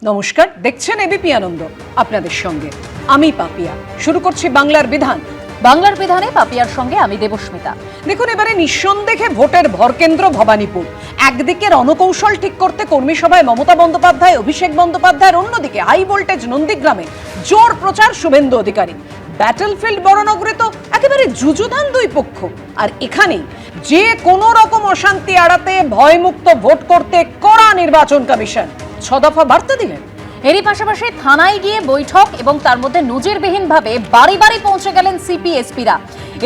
নমস্কার, দেখছেন এবিপি আনন্দ, আপনাদের সঙ্গে আমি পাপিয়া। শুরু করছি বাংলার বিধান। বাংলার বিধানে পাপিয়ার সঙ্গে আমি দেবস্মিতা। দেখুন, এবারে নিঃসন্দেহে ভোটের ভরকেন্দ্র ভবানীপুর। একদিকে রণকৌশল ঠিক করতে কর্মী সভায় মমতা বন্দ্যোপাধ্যায়, অভিষেক বন্দ্যোপাধ্যায়ের, অন্যদিকে হাই ভোল্টেজ নন্দীগ্রামে জোর প্রচার শুভেন্দু অধিকারী। ব্যাটলফিল্ড বড়নগরে তো একেবারে যুযুধান দুই পক্ষ। আর এখানেই যে কোনো রকম অশান্তি এড়াতে ভয়মুক্ত ভোট করতে কড়া নির্বাচন কমিশন 6 দফা বার্তা দিলেন। এরই পাশাপাশি থানায় গিয়ে বৈঠক এবং তার মধ্যে নজিরবিহীনভাবে বাড়ি বাড়ি পৌঁছে গেলেন সিপি এসপিরা।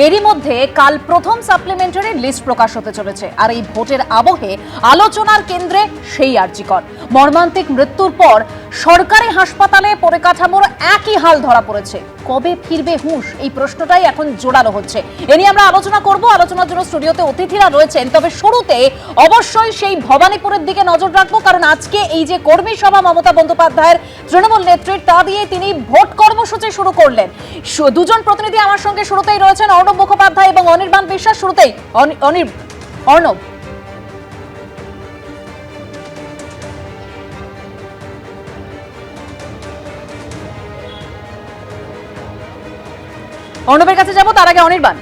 এরই মধ্যে কাল প্রথম সাপ্লিমেন্টারি লিস্ট প্রকাশ হতে চলেছে। আর এই ভোটের আবহে আলোচনার কেন্দ্রে সেই আরজিকর মর্মান্তিক মৃত্যুর পর সরকারি হাসপাতালে পরিকাঠামোর একই হাল ধরা পড়েছে। কবে ফিরবে হুঁশ, এই প্রশ্নটাই এখন জোরালো হচ্ছে। এ নিয়ে আমরা আলোচনা করব। আলোচনার জন্য স্টুডিওতে অতিথিরা রয়েছেন। তবে শুরুতে অবশ্যই সেই ভবানীপুরের দিকে নজর রাখবো, কারণ আজকে এই যে কর্মী সভা মমতা বন্দ্যোপাধ্যায়ের তৃণমূল নেত্রীর, তা দিয়ে তিনি ভোট কর্মসূচি শুরু করলেন। দুজন প্রতিনিধি আমার সঙ্গে শুরুতেই রয়েছেন, অর্ণব মুখোপাধ্যায় এবং অনির্বাণ বিশ্বাস। শুরুতেই অর্ণব, অর্ণবের কাছে যাব, তার আগে অনির্বাণ।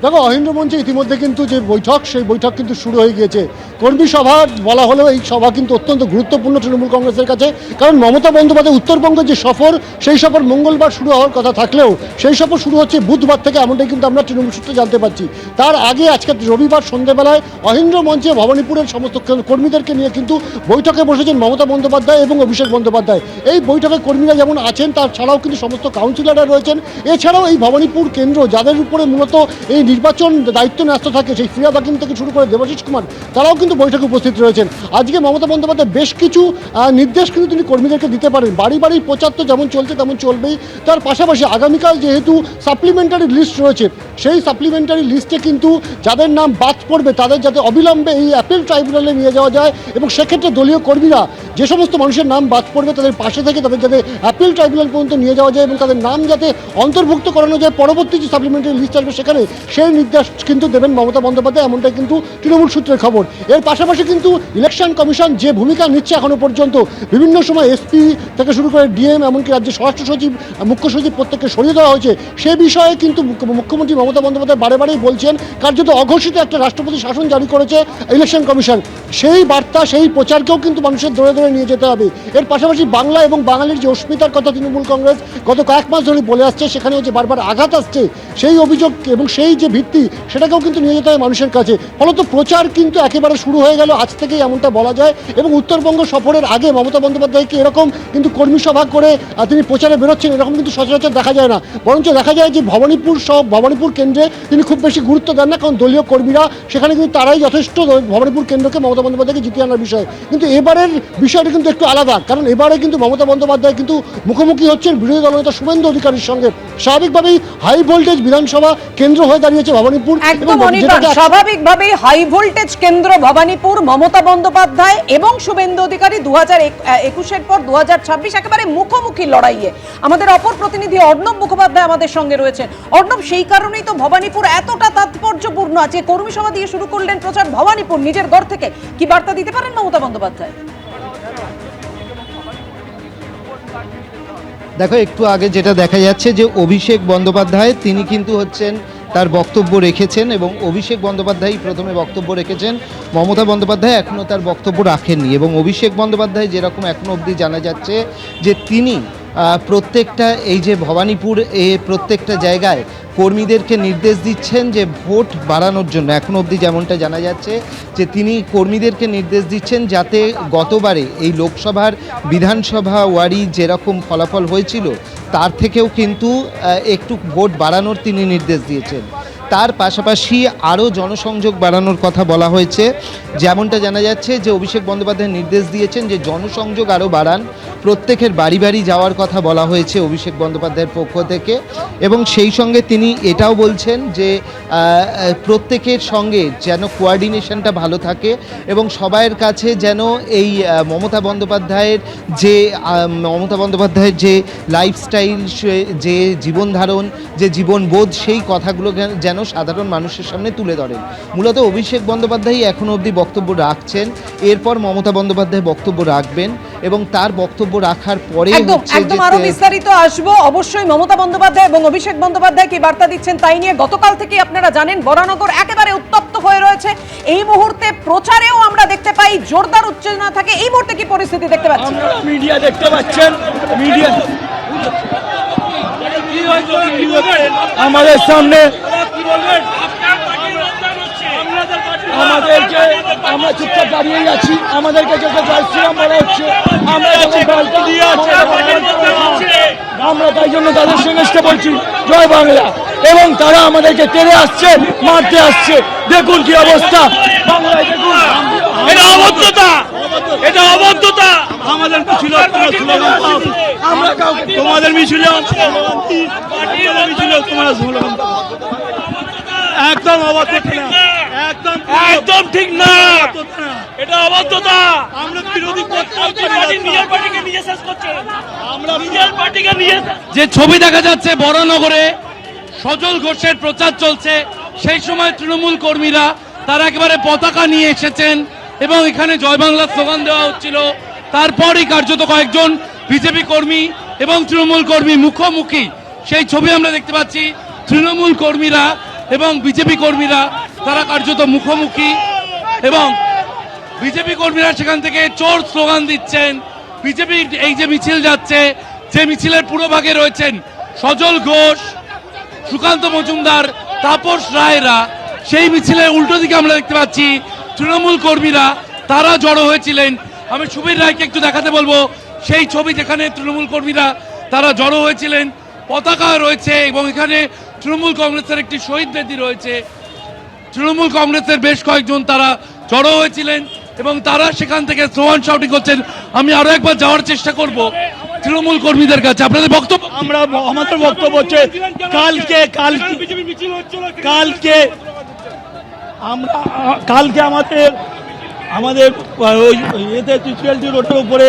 দেখো, অহিন্দ্র মঞ্চে ইতিমধ্যে কিন্তু যে বৈঠক, সেই বৈঠক কিন্তু শুরু হয়ে গিয়েছে। কর্মী সভা বলা হলেও এই সভা কিন্তু অত্যন্ত গুরুত্বপূর্ণ তৃণমূল কংগ্রেসের কাছে, কারণ মমতা বন্দ্যোপাধ্যায় উত্তরবঙ্গের যে সফর, সেই সফর মঙ্গলবার শুরু হওয়ার কথা থাকলেও সেই সফর শুরু হচ্ছে বুধবার থেকে, এমনটাই কিন্তু আমরা তৃণমূল সূত্রে জানতে পারছি। তার আগে আজকে রবিবার সন্ধ্যেবেলায় অহিন্দ্র মঞ্চে ভবানীপুরের সমস্ত কর্মীদেরকে নিয়ে কিন্তু বৈঠকে বসেছেন মমতা বন্দ্যোপাধ্যায় এবং অভিষেক বন্দ্যোপাধ্যায়। এই বৈঠকে কর্মীরা যেমন আছেন, তার ছাড়াও কিন্তু সমস্ত কাউন্সিলররা রয়েছেন। এছাড়াও এই ভবানীপুর কেন্দ্র, যাদের উপরে মূলত এই নির্বাচন দায়িত্ব ন্যস্ত থাকে, সেই ফিরাদ হাকিম থেকে শুরু করে দেবাশিস কুমার, তারাও কিন্তু বৈঠকে উপস্থিত রয়েছেন। আজকে মমতা বন্দ্যোপাধ্যায় বেশ কিছু নির্দেশ কিন্তু তিনি কর্মীদেরকে দিতে পারেন। বাড়ি বাড়ি প্রচার তো যেমন চলছে তেমন চলবেই, তার পাশাপাশি আগামীকাল যেহেতু সাপ্লিমেন্টারি লিস্ট রয়েছে, সেই সাপ্লিমেন্টারি লিস্টে কিন্তু যাদের নাম বাদ পড়বে তাদের যাতে অবিলম্বে এই অ্যাপিল ট্রাইব্যুনালে নিয়ে যাওয়া যায়, এবং সেক্ষেত্রে দলীয় কর্মীরা যে সমস্ত মানুষের নাম বাদ পড়বে তাদের পাশে থেকে তাদের যাতে অ্যাপিল ট্রাইব্যুনাল পর্যন্ত নিয়ে যাওয়া যায় এবং তাদের নাম যাতে অন্তর্ভুক্ত করানো যায় পরবর্তী যে সাপ্লিমেন্টারি লিস্ট আসবে সেখানে, সেই নির্দেশ কিন্তু দেবেন মমতা বন্দ্যোপাধ্যায়, এমনটাই কিন্তু তৃণমূল সূত্রের খবর। এর পাশাপাশি কিন্তু ইলেকশন কমিশন যে ভূমিকা নিচ্ছে এখনো পর্যন্ত, বিভিন্ন সময় এসপি থেকে শুরু করে ডিএম, এমনকি রাজ্যের স্বরাষ্ট্র সচিব, মুখ্য সচিব প্রত্যেককে সরিয়ে দেওয়া হয়েছে, সে বিষয়ে কিন্তু মুখ্যমন্ত্রী মমতা বন্দ্যোপাধ্যায় বারে বারেই বলছেন কার্যত অঘোষিত একটা রাষ্ট্রপতি শাসন জারি করেছে ইলেকশন কমিশন। সেই বার্তা, সেই প্রচারকেও কিন্তু মানুষের ধরে ধরে নিয়ে যেতে হবে। এর পাশাপাশি বাংলা এবং বাঙালির যে অস্মিতার কথা তৃণমূল কংগ্রেস গত কয়েক মাস ধরে বলে আসছে, সেখানেও যে বারবার আঘাত আসছে, সেই অভিযোগ এবং সেই যে ভিত্তি, সেটাকেও কিন্তু নিয়ে যেতে হয় মানুষের কাছে। ফলত প্রচার কিন্তু একেবারে শুরু হয়ে গেল আজ থেকেই, এমনটা বলা যায়। এবং উত্তরবঙ্গ সফরের আগে মমতা বন্দ্যোপাধ্যায়কে এরকম কিন্তু কর্মী সভা করে তিনি প্রচারে বেরোচ্ছেন, এরকম কিন্তু সচরাচর দেখা যায় না। বরঞ্চ দেখা যায় যে ভবানীপুর কেন্দ্রে তিনি খুব বেশি গুরুত্ব দেন না, কারণ দলীয় কর্মীরা সেখানে কিন্তু তারাই যথেষ্ট ভবানীপুর কেন্দ্রকে মমতা বন্দ্যোপাধ্যায়কে জিতিয়ে আনার বিষয়। কিন্তু এবারের বিষয়টা কিন্তু একটু আলাদা, কারণ এবারে কিন্তু মমতা বন্দ্যোপাধ্যায় কিন্তু মুখোমুখি হচ্ছেন বিরোধী দলনেতা শুভেন্দু অধিকারীর সঙ্গে। স্বাভাবিকভাবেই হাই ভোল্টেজ বিধানসভা কেন্দ্র হয়ে দাঁড়িয়েছে ভবানীপুর। স্বাভাবিকভাবে হাই ভোল্টেজ কেন্দ্র ভবানীপুর। মমতা বন্দ্যোপাধ্যায় এবং শুভেন্দু অধিকারী 2021-এর পর 2026 একেবারে মুখোমুখি লড়াইয়ে। আমাদের অপর প্রতিনিধি অর্ণব মুখোপাধ্যায় আমাদের সঙ্গে রয়েছেন। অর্ণব, সেই কারণেই তো ভবানীপুর এতটা তাৎপর্যপূর্ণ। আছে কর্মী সভা দিয়ে শুরু করলেন প্রচার ভবানীপুর নিজের ঘর থেকে। কি বার্তা দিতে পারেন মমতা বন্দ্যোপাধ্যায়? দেখো, একটু আগে যেটা দেখা যাচ্ছে যে অভিষেক বন্দ্যোপাধ্যায় তিনি কিন্তু হচ্ছেন, তার বক্তব্য রেখেছেন, এবং অভিষেক বন্দ্যোপাধ্যায় প্রথমে বক্তব্য রেখেছেন। মমতা বন্দ্যোপাধ্যায় এখনও তার বক্তব্য রাখেননি, এবং অভিষেক বন্দ্যোপাধ্যায় যেরকম এখনও অবধি জানা যাচ্ছে যে তিনি প্রত্যেকটা এই যে ভবানীপুর প্রত্যেকটা জায়গায় কর্মীদেরকে নির্দেশ দিচ্ছেন যে ভোট বাড়ানোর জন্য। এখনও অবধি যেমনটা জানা যাচ্ছে যে তিনি কর্মীদেরকে নির্দেশ দিচ্ছেন যাতে গতবারে এই লোকসভার বিধানসভা ওয়ারি যেরকম ফলাফল হয়েছিল তার থেকেও কিন্তু একটু ভোট বাড়ানোর তিনি নির্দেশ দিয়েছেন। তার পাশাপাশি আরও জনসংযোগ বাড়ানোর কথা বলা হয়েছে। যেমনটা জানা যাচ্ছে যে অভিষেক বন্দ্যোপাধ্যায় নির্দেশ দিয়েছেন যে জনসংযোগ আরও বাড়ান, প্রত্যেকের বাড়ি বাড়ি যাওয়ার কথা বলা হয়েছে অভিষেক বন্দ্যোপাধ্যায়ের পক্ষ থেকে। এবং সেই সঙ্গে তিনি এটাও বলছেন যে প্রত্যেকের সঙ্গে যেন কোঅর্ডিনেশনটা ভালো থাকে, এবং সবাইয়ের কাছে যেন এই মমতা বন্দ্যোপাধ্যায়ের যে লাইফস্টাইল, যে জীবনধারণ, যে জীবনবোধ, সেই কথাগুলো যেন সাধারণ মানুষের সামনে তুলে ধরেন। মূলত অভিষেক বন্দ্যোপাধ্যায় এখনো অবধি বক্তব্য রাখছেন, এরপর মমতা বন্দ্যোপাধ্যায় বক্তব্য রাখবেন এবং তার বক্তব্য রাখার পরে একদম আরো বিস্তারিত আসবো। অবশ্যই মমতা বন্দ্যোপাধ্যায় এবং অভিষেক বন্দ্যোপাধ্যায় কি বার্তা দিচ্ছেন তাই নিয়ে গতকাল থেকে আপনারা জানেন বরানগর একেবারে উত্তপ্ত হয়ে রয়েছে। এই মুহূর্তে প্রচারেও আমরা দেখতে পাই জোরদার উত্তেজনা থাকে। এই মুহূর্তে কি পরিস্থিতি দেখতে পাচ্ছেন? মিডিয়া দেখতে পাচ্ছেন, মিডিয়া আমাদের সামনে আমাদেরকে, আমরা চুপচাপ দাঁড়িয়ে আছি, আমাদেরকে যেটা চাইছিলাম বলা হচ্ছে আমরা তাই জন্য তাদের সঙ্গে এসে বলছি জয় বাংলা, এবং তারা আমাদেরকে টেনে আসছে, মারতে আসছে। দেখুন কি অবস্থা বাংলায়, দেখুন এটা অবদ্ধতা, এটা অবদ্ধতা। আমাদের মিছিল আমরা তোমাদের মিছিল তোমরা একদম অবদ্ধতা, একদম একদম ঠিক না, এটা অবদ্ধতা। আমরা বিরোধী আমরা নিজের পার্টিকে নিয়ে যে ছবি দেখা যাচ্ছে বরানগরে সজল ঘোষের প্রচার চলছে, সেই সময় তৃণমূল কর্মীরা তারা একেবারে পতাকা নিয়ে এসেছেন এবং এখানে জয় বাংলা স্লোগান দেওয়া হচ্ছিল। তারপরই কার্যত কয়েকজন বিজেপি কর্মী এবং তৃণমূল কর্মী মুখোমুখি সেই ছবি আমরা দেখতে পাচ্ছি। তৃণমূল কর্মীরা এবং বিজেপি কর্মীরা তারা কার্যত মুখোমুখি এবং বিজেপি কর্মীরা সেখান থেকে চোর স্লোগান দিচ্ছেন। বিজেপি এই যে মিছিল যাচ্ছে, যে মিছিলের পুরো ভাগে রয়েছেন সজল ঘোষ, সুকান্ত মজুমদার, তাপস রায়রা, সেই মিছিলের উল্টো দিকে আমরা দেখতে পাচ্ছি তৃণমূল কর্মীরা তারা জড়ো হয়েছিলেন। আমি সুবীর রায়কে একটু দেখাতে বলবো সেই ছবি যেখানে তৃণমূল কর্মীরা তারা জড়ো হয়েছিলেন, পতাকা রয়েছে এবং এখানে তৃণমূল কংগ্রেসের একটি শহীদ বেদি রয়েছে। তৃণমূল কংগ্রেসের বেশ কয়েকজন তারা জড়ো হয়েছিলেন এবং তারা সেখান থেকে স্লোগান শাউটিং করছেন। আমি আরো একবার যাওয়ার চেষ্টা করব তৃণমূল কর্মীদের কাছে। আপনাদের বক্তব্য? আমরা আমাদের বক্তব্য হচ্ছে কালকে আমাদের ওই এতে টিউটোরিয়ালটি রোডের উপরে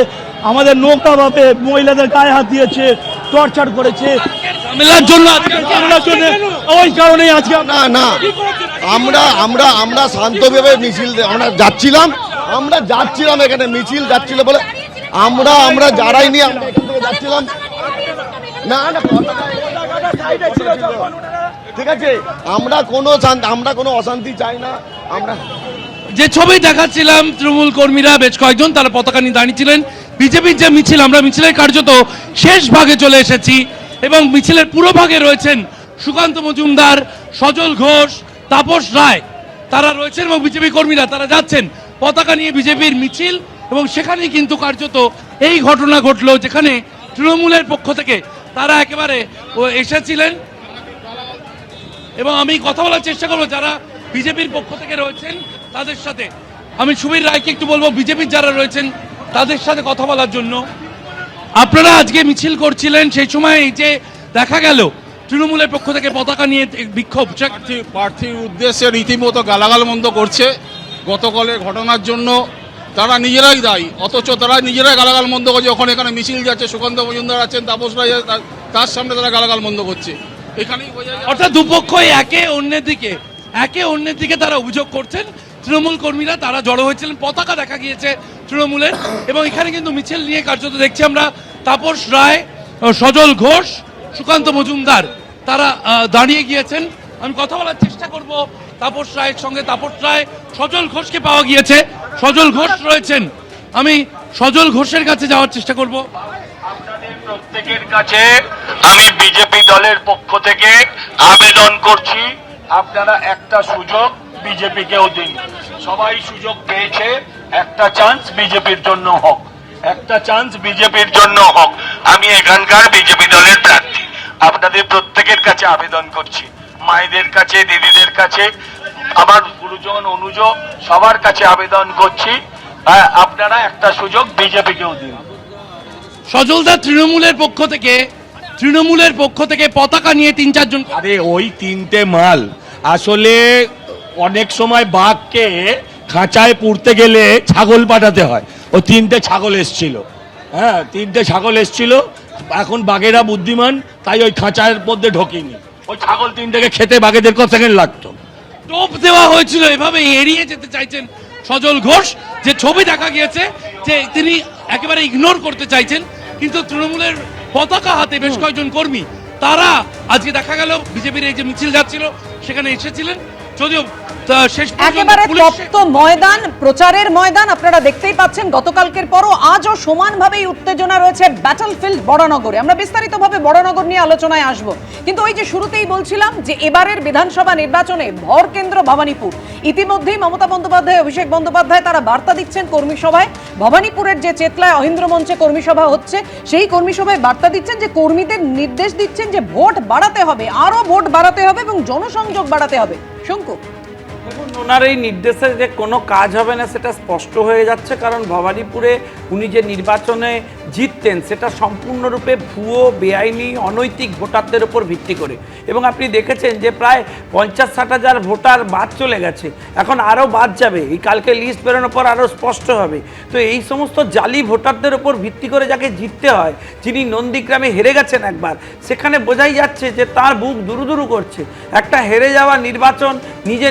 আমাদের নোংরা ভাবে মহিলাদের গায়ে হাত দিয়েছে, টর্চার করেছে মেলার জন্য ওই কারণেই আজকে না আমরা শান্তভাবে মিছিল আমরা যাচ্ছিলাম এখানে মিছিল যাচ্ছিল বলে আমরা যারাই নিয়ে আমরা এখান থেকে যাচ্ছিলাম। না ঠিক আছে, আমরা কোনো অশান্তি চাই না। আমরা যে ছবি দেখাচ্ছিলাম তৃণমূল কর্মীরা বেশ কয়েকজন তারা পতাকা নিয়ে দাঁড়িয়েছিলেন। বিজেপির যে মিছিল, আমরা মিছিলের কার্যত শেষ ভাগে চলে এসেছি এবং মিছিলের পুরো ভাগে রয়েছেন সুকান্ত মজুমদার, সজল ঘোষ, তাপস রায় তারা রয়েছেন এবং বিজেপি কর্মীরা তারা যাচ্ছেন পতাকা নিয়ে বিজেপির মিছিল এবং সেখানেই কিন্তু কার্যত এই ঘটনা ঘটলো যেখানে তৃণমূলের পক্ষ থেকে তারা একেবারে এসেছিলেন এবং আমি কথা বলার চেষ্টা করবো যারা বিজেপির পক্ষ থেকে রয়েছেন তাদের সাথে। আমি সুবীর রায়কে একটু বলবো বিজেপির যারা রয়েছেন তাদের সাথে কথা বলার জন্য। আপনারা আজকে মিছিল করছিলেন, সেই সময় এই যে দেখা গেল তৃণমূলের পক্ষ থেকে পতাকা নিয়ে বিক্ষোভ, প্রার্থীর উদ্দেশ্যে রীতিমতো গালাগাল মন্দ করছে। গতকালের ঘটনার জন্য তারা নিজেরাই দায়ী, অথচ তারা নিজেরাই গালাগাল মন্দ করছে। যখন এখানে মিছিল যাচ্ছে, সুকান্ত মজুমদার আছেন, তাপস রায় তার সামনে তারা গালাগাল মন্দ করছে। এখানেই অর্থাৎ দুপক্ষই একে অন্যের দিকে তারা অভিযোগ করছেন। তৃণমূল কর্মীরা তারা জড়ো হয়েছিলেন, পতাকা দেখা গিয়েছে তৃণমূলের এবং এখানে কিন্তু মিছিল নিয়ে কার্যত দেখছি আমরা তাপস রায়, সজল ঘোষ, সুকান্ত মজুমদার তারা দাঁড়িয়ে গিয়েছেন। আমি কথা বলার চেষ্টা করব তাপস রায়ের সঙ্গে। তাপস রায়, সজল ঘোষকে পাওয়া গিয়েছে, সজল ঘোষ রয়েছেন। আমি সজল ঘোষের কাছে যাওয়ার চেষ্টা করব। আপনাদের প্রত্যেকের কাছে আমি বিজেপি দলের পক্ষ থেকে আবেদন করছি, আপনারা একটা সুযোগ বিজেপিকেও দিন। সবাই সুযোগ পেয়েছে, একটা চান্স বিজেপির জন্য হোক, একটা চান্স বিজেপির জন্য হোক। আমি এখানকার বিজেপি দলের প্রার্থী, আপনাদের প্রত্যেকের কাছে আবেদন করছি, মায়েদের কাছে, দিদিদের কাছে, আমার গুরুজন অনুজ সবার কাছে আবেদন করছি, আপনারা একটা সুযোগ বিজেপিকেও দিন। সজলদা, তৃণমূলের পক্ষ থেকে পতাকা নিয়ে 3-4 জন। আরে ওই তিনটে মাল আসলে অনেক সময় বাঘকে খাঁচায় পুরতে গেলে ছাগল পাঠাতে হয়। ও তিনটে ছাগল এসছিল, তিনটে ছাগল এসছিল। এখন বাঘেরা বুদ্ধিমান, তাই ওই খাঁচার মধ্যে ঢোকেনি। ওই ছাগল তিনটাকে খেতে বাঘেদের কত সেকেন্ড লাগতো। টোপ দেওয়া হয়েছিল, এভাবে এড়িয়ে যেতে চাইছেন সজল ঘোষ, যে ছবি দেখা গিয়েছে যে তিনি একেবারে ইগনোর করতে চাইছেন, কিন্তু তৃণমূলের পতাকা হাতে বেশ কয়েকজন কর্মী তারা আজকে দেখা গেল বিজেপির এই যে মিছিল যাচ্ছিল সেখানে এসেছিলেন, যদিও শেষ পর্যন্ত একেবারে পুলিশ- তপ্ত ময়দান, প্রচারের ময়দান আপনারা দেখতেই পাচ্ছেন। গতকালকের পরও আজও সমানভাবেই উত্তেজনা রয়েছে ব্যাটলফিল্ড বড়নগরে। আমরা বিস্তারিতভাবে বড়নগর নিয়ে আলোচনায় আসব, কিন্তু ওই যে শুরুতেই বলছিলাম যে এবারের বিধানসভা নির্বাচনে ভর কেন্দ্র ভবানীপুর। ইতিমধ্যেই মমতা বন্দ্যোপাধ্যায়, অভিষেক বন্দ্যোপাধ্যায় তারা বার্তা দিচ্ছেন কর্মী সভায়। ভবানীপুরের যে চেতলায় অহিন্দ্র মঞ্চে কর্মী সভা হচ্ছে, সেই কর্মী সভায় বার্তা দিচ্ছেন যে কর্মীদের নির্দেশ দিচ্ছেন যে ভোট বাড়াতে হবে, আরো ভোট বাড়াতে হবে এবং জনসংযোগ বাড়াতে হবে। শঙ্কু, দেখুন, ওনার এই নির্দেশে যে কোনো কাজ হবে না সেটা স্পষ্ট হয়ে যাচ্ছে, কারণ ভবানীপুরে উনি যে নির্বাচনে জিততেন সেটা সম্পূর্ণরূপে ভুয়ো, বেআইনি, অনৈতিক ভোটারদের উপর ভিত্তি করে। এবং আপনি দেখেছেন যে প্রায় 50-60 হাজার ভোটার বাদ চলে গেছে, এখন আরও বাদ যাবে, এই কালকে লিস্ট বেরোনোর পর আরও স্পষ্ট হবে। তো এই সমস্ত জালি ভোটারদের উপর ভিত্তি করে যাকে জিততে হয়, যিনি নন্দীগ্রামে হেরে গেছেন একবার, সেখানে বোঝাই যাচ্ছে যে তার বুক দুরুদুরু করছে। একটা হেরে যাওয়া নির্বাচন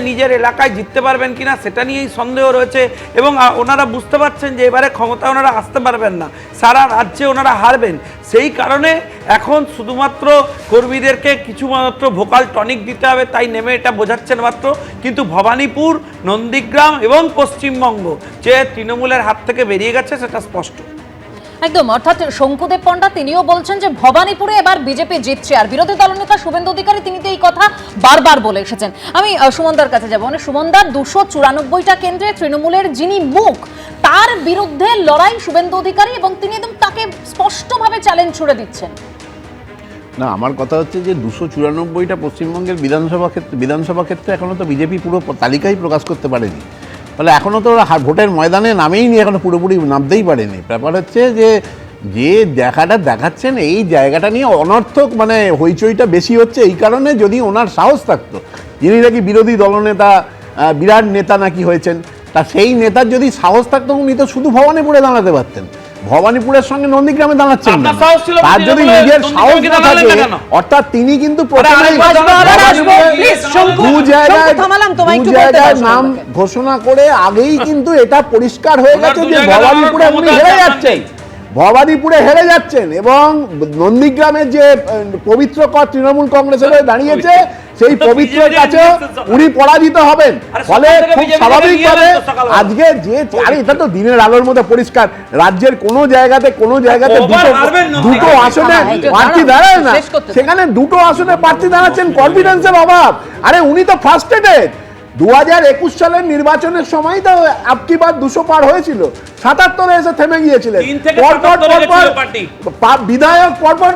নিজের এলাকায় জিততে পারবেন কিনা সেটা নিয়েই সন্দেহ রয়েছে, এবং ওনারা বুঝতে পারছেন যে এবারে ক্ষমতা ওনারা আসতে পারবেন না, সারা রাজ্যে ওনারা হারবেন। সেই কারণে এখন শুধুমাত্র কর্মীদেরকে কিছুমাত্র ভোকাল টনিক দিতে হবে, তাই নেমে এটা বোঝাচ্ছেন মাত্র। কিন্তু ভবানীপুর, নন্দীগ্রাম এবং পশ্চিমবঙ্গ যে তৃণমূলের হাত থেকে বেরিয়ে গেছে সেটা স্পষ্ট। একদম, অর্থাৎ শঙ্কুদেব পণ্ডা তিনিও বলছেন যে ভবানীপুরে এবার বিজেপি জিতছে, আর বিরোধী দলনেতা শুভেন্দু অধিকারী তিনি তো এই কথা বারবার বলে এসেছেন। আমি সুমনদার কাছে যাবো, মানে সুমনদার 294টা কেন্দ্রে তৃণমূলের যিনি মুখ, তার বিরুদ্ধে লড়াই শুভেন্দু অধিকারী, এবং তিনি একদম তাকে স্পষ্টভাবে চ্যালেঞ্জ ছুড়ে দিচ্ছেন। না, আমার কথা হচ্ছে যে 294টা পশ্চিমবঙ্গের বিধানসভা ক্ষেত্রে এখনও তো বিজেপি পুরো তালিকাই প্রকাশ করতে পারেনি, ফলে এখনও তো ওরা ভোটের ময়দানে নামেই নি, এখনও পুরোপুরি নামতেই পারেনি। ব্যাপার হচ্ছে যে দেখাটা দেখাচ্ছেন এই জায়গাটা নিয়ে অনর্থক মানে হইচইটা বেশি হচ্ছে। এই কারণে যদি ওনার সাহস থাকতো, যিনি নাকি বিরোধী দলনেতা, বিরাট নেতা নাকি হয়েছেন, তা সেই নেতার যদি সাহস থাকতো উনি তো শুধু ভবানীপুরে দাঁড়াতে পারতেন, ভবানীপুরের সঙ্গে নন্দীগ্রামে দাঁড়াচ্ছেন না। তার যদি নিজের সাহস না থাকে, অর্থাৎ তিনি কিন্তু প্রথমেই দু জায়গায় নাম ঘোষণা করে আগেই কিন্তু এটা পরিষ্কার হয়ে গেছে যে ভবানীপুরে উনি হেরে যাচ্ছেন, ভবানীপুরে হেরে যাচ্ছেন, এবং নন্দীগ্রামের যে পবিত্র কর তৃণমূল কংগ্রেসের হয়ে দাঁড়িয়েছে সেই পবিত্রের কাছে উনি পরাজিত হবেন। ফলে খুব স্বাভাবিকভাবে আজকে যে এটা তো দিনের আলোর মধ্যে পরিষ্কার, রাজ্যের কোনো জায়গাতে দুটো আসনে প্রার্থী দাঁড়ায় না, সেখানে দুটো আসনে প্রার্থী দাঁড়াচ্ছেন, কনফিডেন্সের অভাব। আরে উনি তো ফার্স্টেডেড, 2021 সালের নির্বাচনের সময় তো আপকি বার 200 পার হয়েছিল, 77-এ এসে থেমে গিয়েছিলেন, বিধায়ক পরপর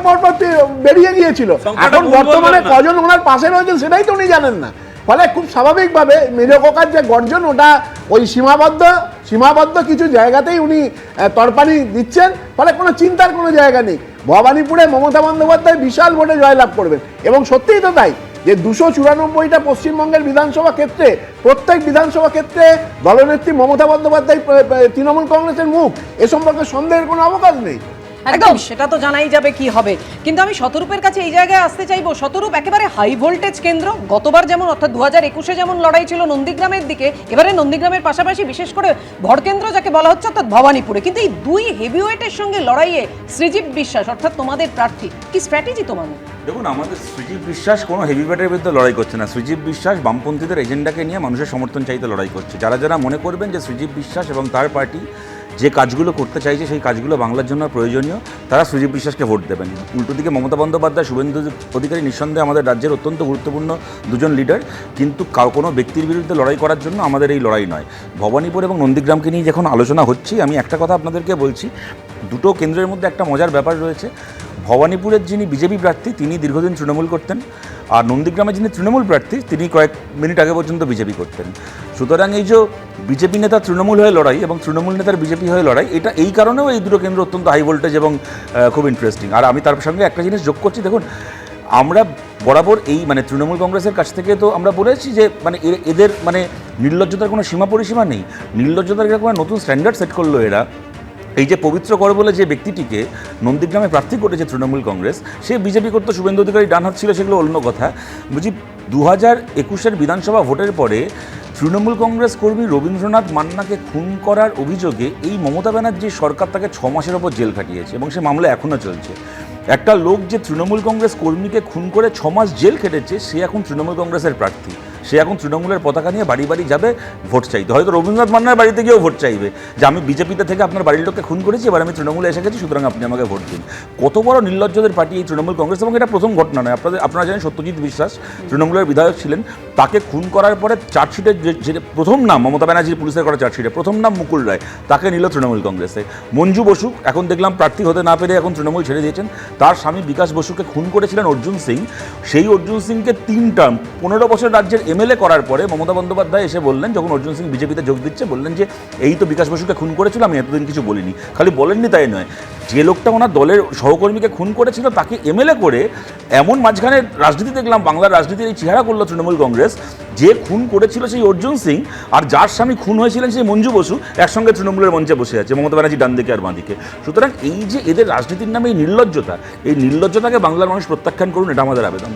বেরিয়ে গিয়েছিল। এখন বর্তমানে কজন ওনার পাশে রয়েছেন সেটাই তো উনি জানেন না। ফলে খুব স্বাভাবিকভাবে মেজোকাকার যে গর্জন, ওটা ওই সীমাবদ্ধ কিছু জায়গাতেই উনি তরপানি দিচ্ছেন, ফলে কোনো চিন্তার কোনো জায়গা নেই। ভবানীপুরে মমতা বন্দ্যোপাধ্যায় বিশাল ভোটে জয়লাভ করবেন, এবং সত্যিই তো তাই যে 294টা পশ্চিমবঙ্গের বিধানসভা ক্ষেত্রে, প্রত্যেক বিধানসভা ক্ষেত্রে দলনেত্রী মমতা বন্দ্যোপাধ্যায় তৃণমূল কংগ্রেসের মুখ, এ সম্পর্কে সন্দেহের কোনো অবকাশ নেই। একদম, সেটা তো জানাই যাবে কি হবে। কিন্তু আমি শতরূপের কাছে এই জায়গায় আসতে চাইবো। শতরূপ, একেবারে হাই ভোল্টেজ কেন্দ্র, গতবার যেমন অর্থাৎ 2021-এ যেমন লড়াই ছিল নন্দীগ্রামের দিকে, এবারে নন্দীগ্রামের পাশাপাশি বিশেষ করে ভরকেন্দ্র যাকে বলা হচ্ছে অর্থাৎ ভবানীপুরে। কিন্তু এই দুই হেভিওয়েটের সঙ্গে লড়াইয়ে সৃজিব বিশ্বাস অর্থাৎ তোমাদের প্রার্থী, কি স্ট্র্যাটেজি তোমাদের? দেখুন, আমাদের সৃজিব বিশ্বাস কোনো হেভিওয়েটের বিরুদ্ধে লড়াই করছে না। সৃজিব বিশ্বাস বামপন্থীদের এজেন্ডাকে নিয়ে মানুষের সমর্থন চাইতে লড়াই করছে। যারা মনে করবেন যে সৃজিব বিশ্বাস এবং তার পার্টি যে কাজগুলো করতে চাইছে সেই কাজগুলো বাংলার জন্য প্রয়োজনীয়, তারা সৃজিব বিশ্বাসকে ভোট দেবেন। উল্টো দিকে মমতা বন্দ্যোপাধ্যায়, শুভেন্দু অধিকারী নিঃসন্দেহে আমাদের রাজ্যের অত্যন্ত গুরুত্বপূর্ণ দুজন লিডার, কিন্তু কোনো ব্যক্তির বিরুদ্ধে লড়াই করার জন্য আমাদের এই লড়াই নয়। ভবানীপুর এবং নন্দীগ্রামকে নিয়ে যখন আলোচনা হচ্ছে, আমি একটা কথা আপনাদেরকে বলছি, দুটো কেন্দ্রের মধ্যে একটা মজার ব্যাপার রয়েছে। ভবানীপুরের যিনি বিজেপি প্রার্থী তিনি দীর্ঘদিন তৃণমূল করতেন, আর নন্দীগ্রামে যিনি তৃণমূল প্রার্থী তিনি কয়েক মিনিট আগে পর্যন্ত বিজেপি করতেন। সুতরাং এই যে বিজেপি নেতা তৃণমূল হয়ে লড়াই এবং তৃণমূল নেতার বিজেপি হয়ে লড়াই, এটা এই কারণেও এই দুটো কেন্দ্র অত্যন্ত হাই ভোল্টেজ এবং খুব ইন্টারেস্টিং। আর আমি তার সঙ্গে একটা জিনিস যোগ করছি, দেখুন আমরা বরাবর এই মানে তৃণমূল কংগ্রেসের কাছ থেকে তো আমরা বলেছি যে মানে এদের মানে নির্লজ্জতার কোনো সীমা পরিসীমা নেই। নির্লজ্জতার একটা নতুন স্ট্যান্ডার্ড সেট করলো এরা, এই যে পবিত্র কর বলে যে ব্যক্তিটিকে নন্দীগ্রামে প্রার্থী করেছে তৃণমূল কংগ্রেস, সে বিজেপি করতো, শুভেন্দু অধিকারী ডান হাত ছিল, সেগুলো অন্য কথা। বুঝি 2021-এর বিধানসভা ভোটের পরে তৃণমূল কংগ্রেস কর্মী রবীন্দ্রনাথ মান্নাকে খুন করার অভিযোগে এই মমতা ব্যানার্জির সরকার তাকে 6 মাসের ওপর জেল খাটিয়েছে এবং সে মামলা এখনও চলছে। একটা লোক যে তৃণমূল কংগ্রেস কর্মীকে খুন করে 6 মাস জেল খেটেছে, সে এখন তৃণমূল কংগ্রেসের প্রার্থী। সে এখন তৃণমূলের পতাকা নিয়ে বাড়ি বাড়ি যাবে ভোট চাইতে। হয়তো রবীন্দ্রনাথ মান্নার বাড়িতে গিয়েও ভোট চাইবে যে আমি বিজেপিতে থেকে আপনার বাড়ির লোককে খুন করেছি, এবার আমি তৃণমূলে এসে গেছি, সুতরাং আপনি আমাকে ভোট দিন। কত বড় নির্লজ্জদের পার্টি এই তৃণমূল কংগ্রেস! এবং এটা প্রথম ঘটনা নয়। আপনারা জানেন সত্যজিৎ বিশ্বাস তৃণমূলের বিধায়ক ছিলেন, তাকে খুন করার পরে চার্জশিটের যে প্রথম নাম মমতা ব্যানার্জির পুলিশের করা চার্জশিটে প্রথম নাম মুকুল রায়, তাকে নিল তৃণমূল কংগ্রেসে। মঞ্জু বসু এখন দেখলাম প্রার্থী হতে না পেরে এখন তৃণমূল ছেড়ে দিয়েছেন। তার স্বামী বিকাশ বসুকে খুন করেছিলেন অর্জুন সিং, সেই অর্জুন সিংকে 3 টার্ম 15 বছর রাজ্যের এমএলএ করার পরে মমতা বন্দ্যোপাধ্যায় এসে বললেন, যখন অর্জুন সিং বিজেপিতে যোগ দিচ্ছে, বললেন যে এই তো বিকাশ বসুকে খুন করেছিল, আমি এতদিন কিছু বলিনি। খালি বলেননি তাই নয়, যে লোকটা ওনার দলের সহকর্মীকে খুন করেছিল তাকে এমএলএ করে এমন মাঝখানে রাজনীতি দেখলাম, বাংলার রাজনীতির এই চেহারা করলো তৃণমূল কংগ্রেস। যে খুন করেছিল সেই অর্জুন সিং আর যার স্বামী খুন হয়েছিলেন সেই মঞ্জু বসু একসঙ্গে তৃণমূলের মঞ্চে বসে আছে, মমতা ব্যানার্জি ডান দিকে আর বাঁ দিকে। সুতরাং এই যে এদের রাজনীতির নামে এই নির্লজ্জতাকে বাংলার মানুষ প্রত্যাখ্যান করুন, এটা আমাদের আবেদন।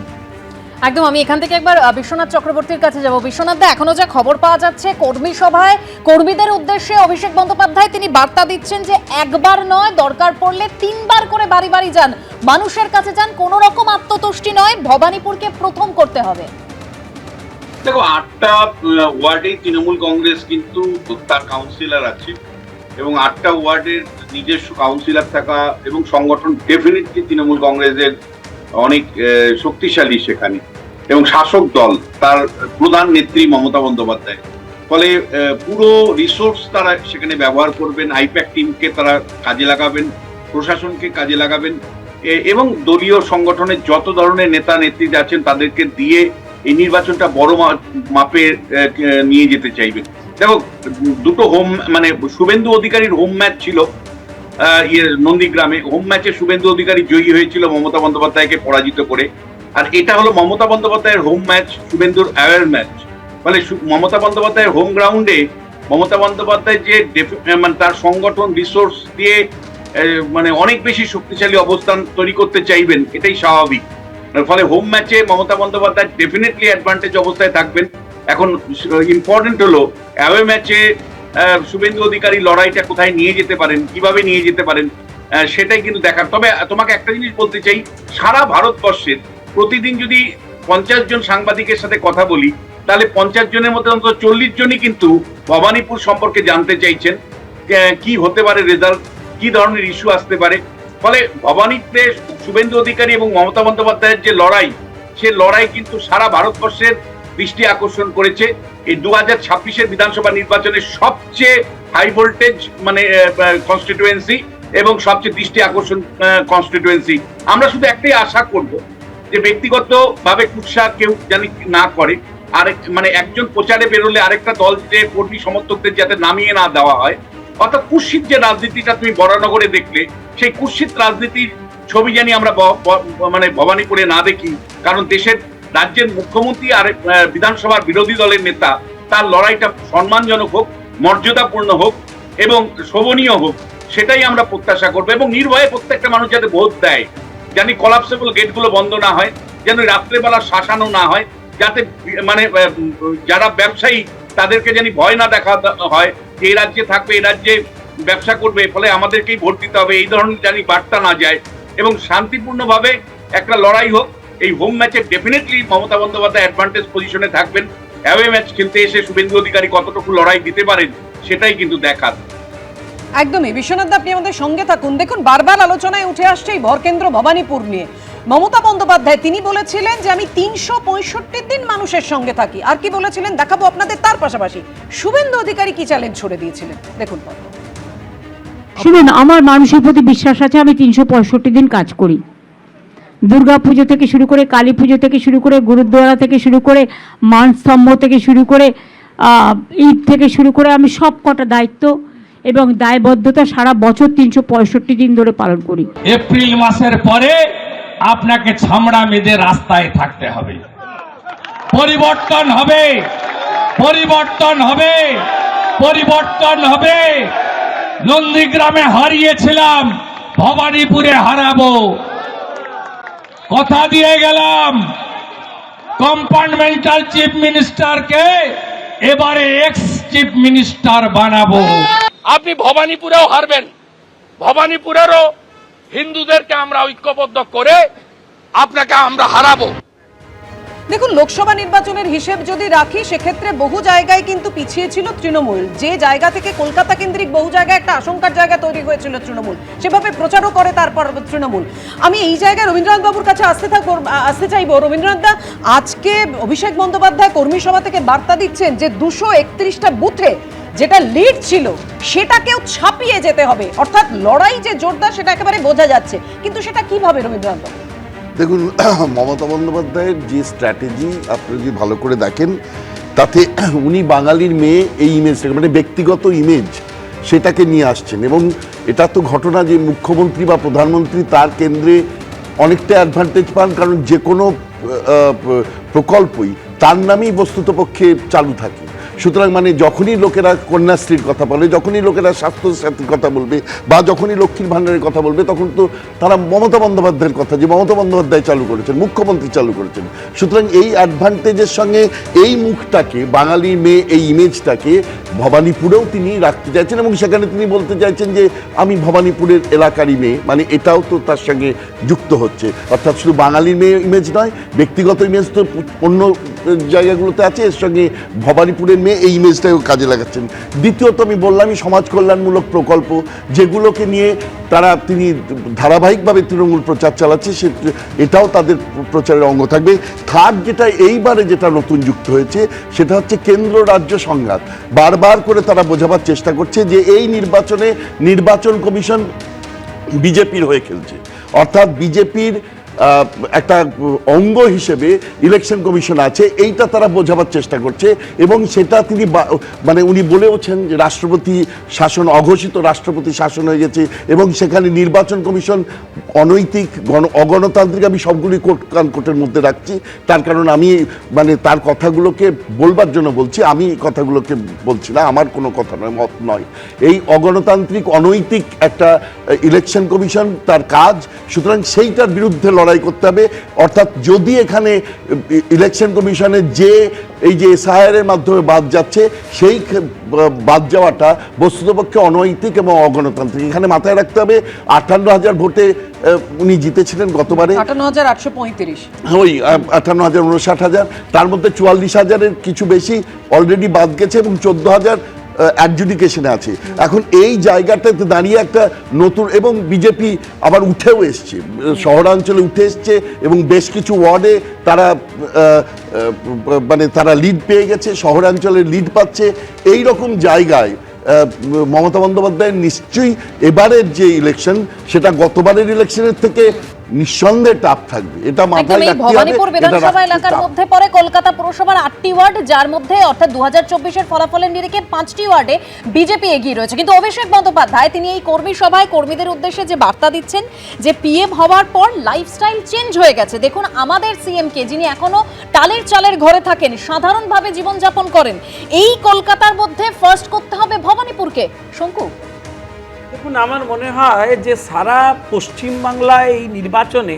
একদম। আমি এখান থেকে একবার বিশ্বনাথ চক্রবর্তীর কাছে যাব। বিশ্বনাথ দা, এখনো যা খবর পাওয়া যাচ্ছে কর্মী সভায় কর্মীদের উদ্দেশ্যে অভিষেক বন্দ্যোপাধ্যায় তিনি বার্তা দিচ্ছেন যে একবার নয়, দরকার পড়লে 3 বার করে বাড়ি বাড়ি যান, মানুষের কাছে যান, কোনো রকম আত্মতুষ্টি নয়, ভবানীপুরকে প্রথম করতে হবে। দেখো, 8টা ওয়ার্ডেই তৃণমূল কংগ্রেস কিন্তু তার কাউন্সিলর আছে এবং 8টা ওয়ার্ডের নিজস্ব কাউন্সিলর থাকা এবং সংগঠন ডেফিনেটলি তৃণমূল কংগ্রেসের অনেক শক্তিশালী সেখানে, এবং শাসক দল তার প্রধান নেত্রী মমতা বন্দ্যোপাধ্যায়। ফলে পুরো রিসোর্স তারা সেখানে ব্যবহার করবেন, আইপ্যাক টিমকে তারা কাজে লাগাবেন, প্রশাসনকে কাজে লাগাবেন এবং দলীয় সংগঠনের যত ধরনের নেতা নেত্রী আছেন তাদেরকে দিয়ে এই নির্বাচনটা বড় মাপে নিয়ে যেতে চাইবেন। দেখো, দুটো শুভেন্দু অধিকারীর হোম ম্যাচ ছিল নন্দীগ্রামে। হোম ম্যাচে শুভেন্দু অধিকারী জয়ী হয়েছিল মমতা বন্দ্যোপাধ্যায়কে পরাজিত করে, আর এটা হলো মমতা বন্দ্যোপাধ্যায়ের হোম ম্যাচ, শুভেন্দুর অ্যাওয়ার ম্যাচ। ফলে মমতা বন্দ্যোপাধ্যায়ের হোম গ্রাউন্ডে মমতা বন্দ্যোপাধ্যায় যে তার সংগঠন রিসোর্স দিয়ে অনেক বেশি শক্তিশালী অবস্থান তৈরি করতে চাইবেন, এটাই স্বাভাবিক। ফলে হোম ম্যাচে মমতা বন্দ্যোপাধ্যায় ডেফিনেটলি অ্যাডভান্টেজ অবস্থায় থাকবেন। এখন ইম্পর্টেন্ট হলো অ্যাওয়ে ম্যাচে শুভেন্দু অধিকারী লড়াইটা কোথায় নিয়ে যেতে পারেন, কিভাবে নিয়ে যেতে পারেন, সেটাই কিন্তু দেখার। তবে তোমাকে একটা জিনিস বলতে চাই, সারা ভারতবর্ষের প্রতিদিন যদি 50 জন সাংবাদিকের সাথে কথা বলি, তাহলে 50 জনের মধ্যে অন্তত 40 জনই কিন্তু ভবানীপুর সম্পর্কে জানতে চাইছেন, কি হতে পারে রেজাল্ট, কি ধরনের ইস্যু আসতে পারে। ফলে ভবানীতে শুভেন্দু অধিকারী এবং মমতা বন্দ্যোপাধ্যায়ের যে লড়াই, সে লড়াই কিন্তু সারা ভারতবর্ষের দৃষ্টি আকর্ষণ করেছে। এই 2026-এর বিধানসভা নির্বাচনের সবচেয়ে হাই ভোল্টেজ কনস্টিটুয়েন্সি এবং সবচেয়ে দৃষ্টি আকর্ষণ কনস্টিটুয়েন্সি। আমরা শুধু একটাই আশা করব যে ব্যক্তিগত ভাবে কুৎসা কেউ জানি না করে, আর একজন প্রচারে বেরোলে আরেকটা দল যে কর্মী সমর্থকদের যাতে নামিয়ে না দেওয়া হয়। অর্থাৎ কুৎসিত যে রাজনীতিটা তুমি বরানগরে দেখলে, সেই কুৎসিত রাজনীতির ছবি জানি আমরা ভবানীপুরে না দেখি। কারণ রাজ্যের মুখ্যমন্ত্রী আর বিধানসভার বিরোধী দলের নেতা, তার লড়াইটা সম্মানজনক হোক, মর্যাদাপূর্ণ হোক এবং শোভনীয় হোক, সেটাই আমরা প্রত্যাশা করবো। এবং নির্ভয়ে প্রত্যেকটা মানুষ যাতে ভোট দেয়, জানি কলাপসেবল গেটগুলো বন্ধ না হয়, যেন রাত্রেবেলা শাসানো না হয়, যাতে যারা ব্যবসায়ী তাদেরকে জানি ভয় না দেখা হয় যে এই রাজ্যে থাকবে, এই রাজ্যে ব্যবসা করবে, ফলে আমাদেরকেই ভোট দিতে হবে, এই ধরনের জানি বার্তা না যায়। এবং শান্তিপূর্ণভাবে একটা লড়াই হোক। এই হোম ম্যাচে ডেফিনেটলি মমতা বন্দ্যোপাধ্যায় অ্যাডভান্টেজ পজিশনে থাকবেন। অ্যাওয়ে ম্যাচ খেলতে এসে শুভেন্দু অধিকারী কতটুকু লড়াই দিতে পারেন, সেটাই কিন্তু দেখার। একদমই। বিশ্বনাথ দা, আপনি আমাদের সঙ্গে থাকুন। দেখুন, বারবার আলোচনায় উঠে আসছে এই ভরকেন্দ্র ভবানীপুর নিয়ে। মমতা বন্দ্যোপাধ্যায় তিনি বলেছিলেন যে আমি 365 দিন মানুষের সঙ্গে থাকি। আর কি বলেছিলেন দেখাবো আপনাদের। তার পাশাপাশি শুভেন্দু অধিকারী কি চ্যালেঞ্জ ছড়ে দিয়েছিলেন, দেখুন। শুনুন, আমার মানুষের প্রতি বিশ্বাস আছে। আমি 365 দিন কাজ করি। দুর্গা পুজো থেকে শুরু করে, কালী পুজো থেকে শুরু করে, গুরুদ্বারা থেকে শুরু করে, মানস্তম্ভ থেকে শুরু করে, ঈদ থেকে শুরু করে, আমি সব কটা দায়িত্ব এবং দায়বদ্ধতা সারা বছর 365 দিন ধরে পালন করি। এপ্রিল মাসের পরে আপনাকে ছামড়া মেয়েদের রাস্তায় থাকতে হবে। পরিবর্তন হবে, পরিবর্তন হবে, পরিবর্তন হবে। নন্দীগ্রামে হারিয়েছিলাম, ভবানীপুরে হারাবো। কথা দিয়ে গেলাম কম্পার্টমেন্টাল চিফ মিনিস্টারকে এবারে এক্স চিফ মিনিস্টার বানাবো। আপনি ভবানীপুরেও হারবেন, ভবানীপুরেরও হিন্দুদেরকে আমরা ঐক্যবদ্ধ করে আপনাকে আমরা হারাবো। দেখুন, লোকসভা নির্বাচনের হিসেব যদি রাখি সেক্ষেত্রে বহু জায়গায় কিন্তু পিছিয়ে ছিল তৃণমূল। যে জায়গা থেকে কলকাতা কেন্দ্রিক বহু জায়গায় একটা আশঙ্কার জায়গা তৈরি হয়েছিল তৃণমূল, সেভাবে প্রচারও করে তারপর তৃণমূল। আমি এই জায়গায় রবীন্দ্রনাথ বাবুর কাছে আসতে চাইবো। রবীন্দ্রনাথ দা, আজকে অভিষেক বন্দ্যোপাধ্যায় কর্মী সভা থেকে বার্তা দিচ্ছেন যে 231টা বুথে যেটা লিড ছিল সেটাকেও ছাপিয়ে যেতে হবে, অর্থাৎ লড়াই যে জোরদার সেটা একেবারে বোঝা যাচ্ছে, কিন্তু সেটা কিভাবে রবীন্দ্রনাথ বাবু? দেখুন, মমতা বন্দ্যোপাধ্যায়ের যে স্ট্র্যাটেজি আপনি যদি ভালো করে দেখেন, তাতে উনি বাঙালির মেয়ে এই ইমেজটাকে, মানে ব্যক্তিগত ইমেজ, সেটাকে নিয়ে আসছেন। এবং এটা তো ঘটনা যে মুখ্যমন্ত্রী বা প্রধানমন্ত্রী তার কেন্দ্রে অনেকটা অ্যাডভান্টেজ পান, কারণ যে কোনো প্রকল্পই তার নামেই বস্তুতপক্ষে চালু থাকে। সুতরাং মানে যখনই লোকেরা কন্যাশ্রীর কথা বলে, যখনই লোকেরা স্বাস্থ্যসাথীর কথা বলবে, বা যখনই লক্ষ্মীর ভাণ্ডারের কথা বলবে, তখন তো তারা মমতা বন্দ্যোপাধ্যায়ের কথা, যে মমতা বন্দ্যোপাধ্যায় চালু করেছেন, মুখ্যমন্ত্রী চালু করেছেন। সুতরাং এই অ্যাডভান্টেজের সঙ্গে এই মুখটাকে, বাঙালির মেয়ে এই ইমেজটাকে ভবানীপুরেও তিনি রাখতে চাইছেন, এবং সেখানে তিনি বলতে চাইছেন যে আমি ভবানীপুরের এলাকারই মেয়ে, মানে এটাও তো তার সঙ্গে যুক্ত হচ্ছে। অর্থাৎ শুধু বাঙালির মেয়ে ইমেজ নয়, ব্যক্তিগত ইমেজ তো অন্য জায়গাগুলোতে আছে, এর সঙ্গে ভবানীপুরের মেয়ে এই ইমেজটাও কাজে লাগাচ্ছেন। দ্বিতীয়ত আমি বললামই সমাজ কল্যাণমূলক প্রকল্প, যেগুলোকে নিয়ে তিনি ধারাবাহিকভাবে তৃণমূল প্রচার চালাচ্ছে, এটাও তাদের প্রচারের অঙ্গ থাকবে। থার্ড, যেটা এইবারে যেটা নতুন যুক্ত হয়েছে, সেটা হচ্ছে কেন্দ্র রাজ্য সংঘাত। বারবার করে তারা বোঝাবার চেষ্টা করছে যে এই নির্বাচনে নির্বাচন কমিশন বিজেপির হয়ে খেলছে, অর্থাৎ বিজেপির একটা অঙ্গ হিসেবে ইলেকশন কমিশন আছে, এইটা তারা বোঝাবার চেষ্টা করছে। এবং সেটা তিনি মানে উনি বলেওছেন যে রাষ্ট্রপতি শাসন, অঘোষিত রাষ্ট্রপতি শাসন হয়ে গেছে, এবং সেখানে নির্বাচন কমিশন অনৈতিক, অগণতান্ত্রিক, আমি সবগুলি কোটের মধ্যে রাখছি। তার কারণ আমি মানে তার কথাগুলোকে বলবার জন্য বলছি, আমি কথাগুলোকে বলছি না, আমার কোনো কথা নয়, মত নয়। এই অগণতান্ত্রিক, অনৈতিক একটা ইলেকশন কমিশন তার কাজ, সুতরাং সেইটার বিরুদ্ধে লড়াই করতে হবে। অর্থাৎ যদি এখানে ইলেকশন কমিশনের যে এই যে এসআইআর এর মাধ্যমে বাদ যাচ্ছে, সেই বাদ যাওয়াটা বস্তুতপক্ষে অনৈতিক এবং অগণতান্ত্রিক। এখানে মাথায় রাখতে হবে 58,000 ভোটে উনি জিতেছিলেন গতবারে, 58,835, ওই 58,000, 59,000, তার মধ্যে 44,000-এর কিছু বেশি অলরেডি বাদ গেছে এবং 14,000 অ্যাডজুডিকেশনে আছে। এখন এই জায়গাটাতে দাঁড়িয়ে একটা নতুন, এবং বিজেপি আবার উঠেও এসছে, শহরাঞ্চলে উঠে এসছে, এবং বেশ কিছু ওয়ার্ডে তারা মানে তারা লিড পেয়ে গেছে, শহরাঞ্চলে লিড পাচ্ছে। এই রকম জায়গায় মমতা বন্দ্যোপাধ্যায়ের নিশ্চয়ই এবারের যে ইলেকশন, সেটা গতবারের ইলেকশনের থেকে নিঃসন্দেহে টাফ থাকবে, এটা মাথায় রাখতে হবে। ভবানীপুর বিধানসভা এলাকার মধ্যে পড়ে কলকাতা পুরসভার 8টি ওয়ার্ড, যার মধ্যে অর্থাৎ 2024-এর ফলাফলের নিরিখে 5টি ওয়ার্ডে বিজেপি এগিয়ে রয়েছে। কিন্তু অভিষেক বন্দ্যোপাধ্যায় তিনি এই কর্মী সভায় কর্মীদের উদ্দেশ্যে যে বার্তা দিচ্ছেন যে পিএম হওয়ার পর লাইফস্টাইল চেঞ্জ হয়ে গেছে। দেখুন, আমাদের সিএমকে, যিনি এখনো টালের চালের ঘরে থাকেন, সাধারণভাবে জীবনযাপন করেন, এই কলকাতার মধ্যে ফার্স্ট করতে হবে ভবানীপুরকে। শঙ্কু, দেখুন, আমার মনে হয় যে সারা পশ্চিমবাংলায় এই নির্বাচনে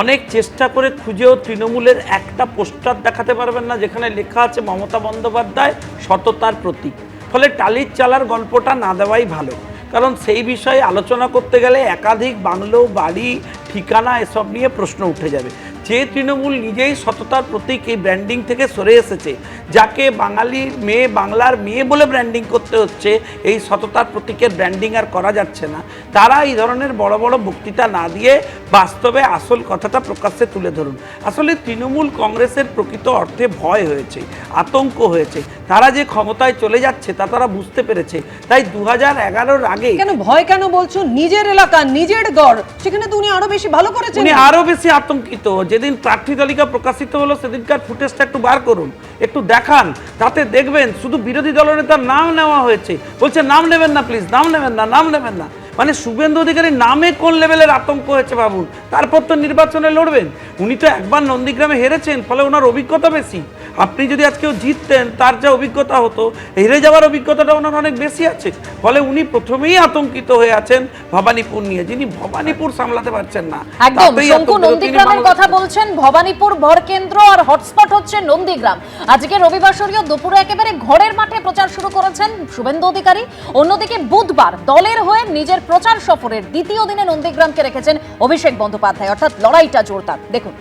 অনেক চেষ্টা করে খুঁজেও তৃণমূলের একটা পোস্টার দেখাতে পারবেন না যেখানে লেখা আছে মমতা বন্দ্যোপাধ্যায় সততার প্রতীক। ফলে টালির চালার গল্পটা না দেওয়াই ভালো, কারণ সেই বিষয়ে আলোচনা করতে গেলে একাধিক বাংলো, বাড়ি, ঠিকানা এসব নিয়ে প্রশ্ন উঠে যাবে। যে তৃণমূল নিজেই সততার প্রতীক এই ব্র্যান্ডিং থেকে সরে এসেছে, যাকে বাঙালি মেয়ে, বাংলার মেয়ে বলে ব্র্যান্ডিং করতে হচ্ছে, এই সততার প্রতীকের ব্র্যান্ডিং আর করা যাচ্ছে না, তারা এই ধরনের বড় বড় বক্তৃতা না দিয়ে বাস্তবে আসল কথাটা প্রকাশ্যে তুলে ধরুন। আসলে তৃণমূল কংগ্রেসের প্রকৃত অর্থে ভয় হয়েছে, আতঙ্ক হয়েছে, তারা যে ক্ষমতায় চলে যাচ্ছে তা তারা বুঝতে পেরেছে। তাই 2011-র আগে কেন ভয় কেন বলছো? নিজের এলাকা, নিজের গড়, সেখানে তো উনি আরো বেশি ভালো করেছেন, উনি আরো বেশি আতঙ্কিত। যেদিন প্রার্থী তালিকা প্রকাশিত হলো সেদিনকার ফুটেজটা একটু বার করুন, একটু দেখান, তাতে দেখবেন শুধু বিরোধী দলনেতার নাম নেওয়া হয়েছে। বলছে নাম নেবেন না প্লিজ, নাম নেবেন না, নাম নেবেন না। মানে শুভেন্দু অধিকারীর নামে কোন লেভেলের আতঙ্ক হয়েছে ভাবুন। তারপর তো নির্বাচনে লড়বেন। উনি তো একবার নন্দীগ্রামে হেরেছেন, ফলে ওনার অভিজ্ঞতা বেশি। আপনি যদি আজকেও জিততেন, তার যা অভিজ্ঞতা হতো, হেরে যাওয়ার অভিজ্ঞতাটা ওনার অনেক বেশি আছে। ফলে উনি প্রথমেই আতঙ্কিত হয়ে আছেন ভবানীপুর নিয়ে, যিনি ভবানীপুর সামলাতে পারছেন না। একদম শঙ্কু নন্দীগ্রামের কথা বলছেন। ভবানীপুর ভরকেন্দ্র আর হটস্পট হচ্ছে নন্দীগ্রাম। আজকে রবিবাসরীয় দুপুরে একেবারে ঘরের মাঠে প্রচার শুরু করেছেন শুভেন্দু অধিকারী। অন্যদিকে বুধবার দলের হয়ে নিজের প্রচার সফরের দ্বিতীয় দিনে নন্দীগ্রামকে রেখেছেন অভিষেক বন্দ্যোপাধ্যায়, অর্থাৎ লড়াইটা জোরদার। দেখুন,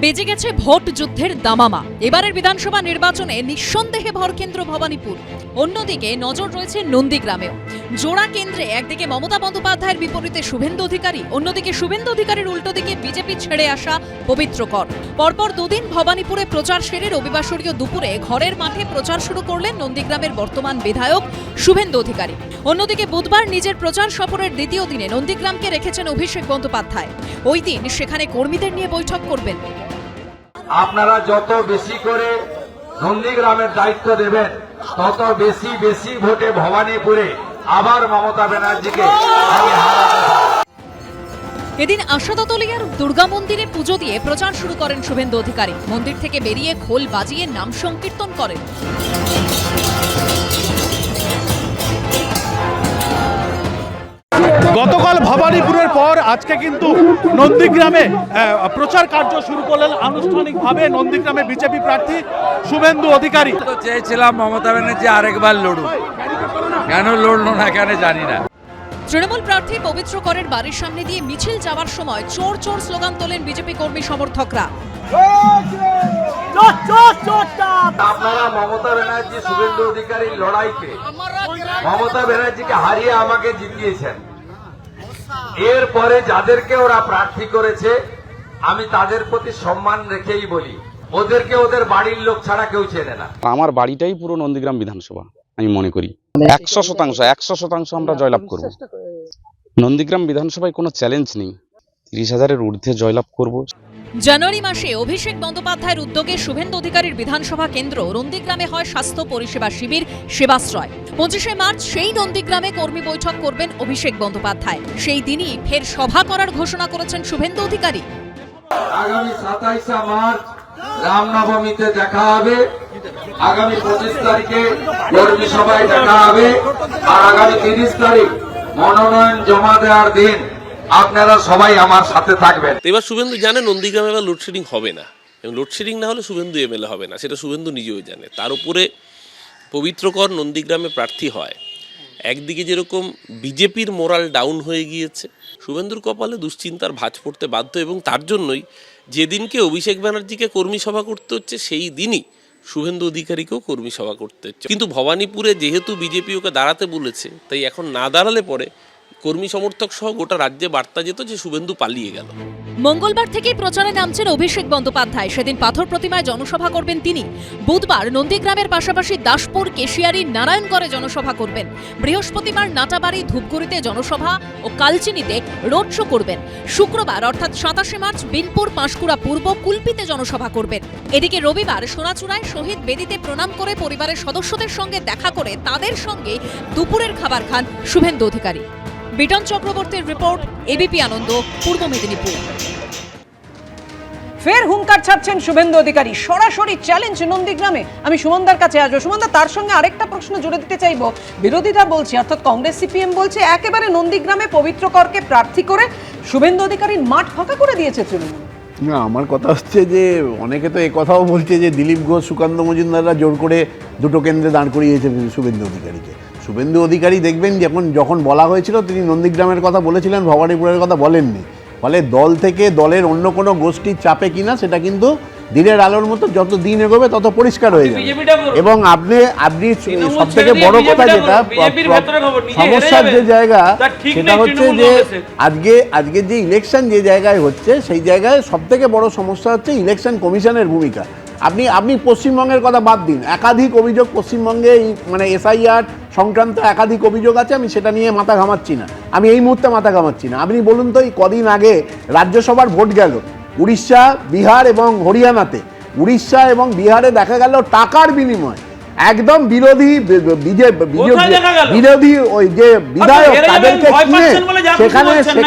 বেজে গেছে ভোট যুদ্ধের দামামা। এবারের বিধানসভা নির্বাচনে নিঃসন্দেহে ভরকেন্দ্র ভবানীপুর, অন্যদিকে নজর রয়েছে নন্দীগ্রামেও। জোড়া কেন্দ্রে একদিকে মমতা বন্দ্যোপাধ্যায়ের বিপরীতে শুভেন্দু অধিকারী, অন্যদিকে শুভেন্দু অধিকারীর উল্টো দিকে বিজেপি ছেড়ে আসা পবিত্র কর। পরপর দুদিন ভবানীপুরে প্রচার সেরে রবিবাসরীয় দুপুরে ঘরের মাঠে প্রচার শুরু করলেন নন্দীগ্রামের বর্তমান বিধায়ক শুভেন্দু অধিকারী। অন্যদিকে বুধবার নিজের প্রচার সফরের দ্বিতীয় দিনে নন্দীগ্রামকে রেখেছেন অভিষেক বন্দ্যোপাধ্যায়। ওই দিন সেখানে কর্মীদের নিয়ে বৈঠক করবেন। আপনারা যত বেশি করে নন্দীগ্রামের দায়িত্ব দেবেন, তত বেশি বেশি ভোটে ভবানীপুরে আবার মমতা ব্যানার্জিকে আমি হারাতে চাই। এদিন আশাদতলিয়ার দুর্গা মন্দিরে পুজো দিয়ে প্রচার শুরু করেন শুভেন্দু অধিকারী। মন্দির থেকে বেরিয়ে খোল বাজিয়ে নাম সংকীর্তন করেন। গতকাল ভবানীপুরের পর আজকে কিন্তু নন্দীগ্রামে প্রচার কার্য শুরু করলেন আনুষ্ঠানিকভাবে নন্দীগ্রামে বিজেপি প্রার্থী শুভেন্দু অধিকারী। চেয়েছিলাম মমতা ব্যানার্জি আরেকবার লড়ুক, কেন লড়লো না কেন জানি না। তৃণমূল প্রার্থী পবিত্র করের বাড়ির সামনে দিয়ে মিছিল যাওয়ার সময় চোর চোর স্লোগান তোলেন বিজেপি কর্মী সমর্থকরা। আপনারা মমতা ব্যানার্জি শুভেন্দু অধিকারীর লড়াইকে, মমতা ব্যানার্জিকে হারিয়ে আমাকে জিতিয়েছেন। এরপরে যাদেরকে ওরা প্রার্থী করেছে আমি তাদের প্রতি সম্মান রেখেই বলি, ওদেরকে ওদের বাড়ির লোক ছাড়া কেউ চেনে না। আমার বাড়িটাই পুরো নন্দীগ্রাম বিধানসভা, আমি মনে করি 100% আমরা জয়লাভ করব। নন্দীগ্রাম বিধানসভায় কোনো চ্যালেঞ্জ নেই, 30,000-এর ঊর্ধ্বে জয়লাভ করব। জানুয়ারি মাসে অভিষেক বন্দ্যোপাধ্যায়ের উদ্যোগে শুভেন্দু অধিকারীর বিধানসভা কেন্দ্র নন্দীগ্রামে হয় স্বাস্থ্য পরিষেবা শিবির সেবাশ্রয়। 25শে মার্চ সেই নন্দীগ্রামে কর্মী বৈঠক করবেন অভিষেক বন্দ্যোপাধ্যায়। সেই দিনই ফের সভা করার ঘোষণা করেছেন শুভেন্দু অধিকারী। আগামী 27শে মার্চ রামনবমীতে দেখা হবে, আগামী 25 তারিখে কর্মী সভায় দেখা হবে, আর আগামী 30 তারিখ মনোনয়ন জমা দেওয়ার দিন আপনারা সবাই আমার সাথে থাকবেন। এবার শুভেন্দু জানে নন্দীগ্রামে এবার লোডশেডিং হবে না, এবং লোডশেডিং না হলে শুভেন্দু এমএলএ হবে না, সেটা শুভেন্দু নিজেও জানে। তার উপরে পবিত্রকর নন্দীগ্রামে প্রার্থী হয়, একদিকে যেরকম বিজেপির মোরাল ডাউন হয়ে গিয়েছে, শুভেন্দুর কপালে দুশ্চিন্তার ভাঁজ পড়তে বাধ্য, এবং তার জন্যই যেদিনকে অভিষেক ব্যানার্জিকে কর্মী সভা করতে হচ্ছে সেই দিনই শুভেন্দু অধিকারীকেও কর্মী সভা করতে হচ্ছে। কিন্তু ভবানীপুরে যেহেতু বিজেপি ওকে দাঁড়াতে বলেছে, তাই এখন না দাঁড়ালে পরে কর্মী সমর্থক সহ গোটা রাজ্যে বার্তা যেত যে শুভেন্দু পালিয়ে গেল। মঙ্গলবার থেকেই প্রচারে নামছেন অভিষেক বন্দ্যোপাধ্যায়। সেদিন পাথর প্রতিমায় জনসভা করবেন তিনি। বুধবার নন্দীগ্রামের পাশাপাশি দাসপুর, কেশিয়ারি, নারায়ণগড়ে জনসভা করবেন। বৃহস্পতিবার নাটাবাড়ি, ধূপগুড়িতে জনসভা ও কালচিনিতে রোড শো করবেন। শুক্রবার অর্থাৎ 27শে মার্চ বিনপুর, পাঁশকুড়া পূর্ব, কুলপিতে জনসভা করবেন। এদিকে রবিবার সোনাচূড়ায় শহীদ বেদিতে প্রণাম করে পরিবারের সদস্যদের সঙ্গে দেখা করে তাদের সঙ্গে দুপুরের খাবার খান শুভেন্দু অধিকারী। বিটন চক্রবর্তীর রিপোর্ট, এবিপি আনন্দ, পূর্ব মেদিনীপুর। ফের হুঙ্কার ছাড়ছেন শুভেন্দু অধিকারী, সরাসরি চ্যালেঞ্জ নন্দীগ্রামে। আমি সুমনদার কাছে আসবো। সুমনদা, তার সঙ্গে আরেকটা প্রশ্ন জুড়ে দিতে চাইবো। বিরোধীরা বলছে, অর্থাৎ কংগ্রেস সিপিএম বলছে, একেবারে নন্দীগ্রামে পবিত্র করকে প্রার্থী করে শুভেন্দু অধিকারীর মাঠ ফাঁকা করে দিয়েছে তৃণমূল। না, আমার কথা হচ্ছে যে অনেকে তো এই কথাও বলছে যে দিলীপ ঘোষ, সুকান্ত মজুমদাররা জোর করে দুটো কেন্দ্রে দাঁড় করিয়েছে শুভেন্দু অধিকারীকে। শুভেন্দু অধিকারী দেখবেন যখন বলা হয়েছিল তিনি নন্দীগ্রামের কথা বলেছিলেন, ভবানীপুরের কথা বলেননি। ফলে দল থেকে দলের অন্য কোনো গোষ্ঠীর চাপে কিনা সেটা কিন্তু দিনের আলোর মতো যত দিন এগোবে তত পরিষ্কার হয়ে যাবে। এবং আপনি সব থেকে বড় কথা যেটা সমস্যার যে জায়গা সেটা হচ্ছে যে আজকে যে ইলেকশন যে জায়গায় হচ্ছে সেই জায়গায় সব থেকে বড় সমস্যা হচ্ছে ইলেকশন কমিশনের ভূমিকা। আপনি পশ্চিমবঙ্গের কথা বাদ দিন, একাধিক অভিযোগ পশ্চিমবঙ্গে মানে এসআইআর সংক্রান্ত একাধিক অভিযোগ আছে, আমি সেটা নিয়ে মাথা ঘামাচ্ছি না, আমি এই মুহূর্তে মাথা ঘামাচ্ছি না। আপনি বলুন তো, এই কদিন আগে রাজ্যসভার ভোট গেল উড়িষ্যা, বিহার এবং হরিয়ানাতে। উড়িষ্যা এবং বিহারে দেখা গেল টাকার বিনিময়ে একদম বিরোধী বিরোধী ওই যে বিধায়ক তাদেরকে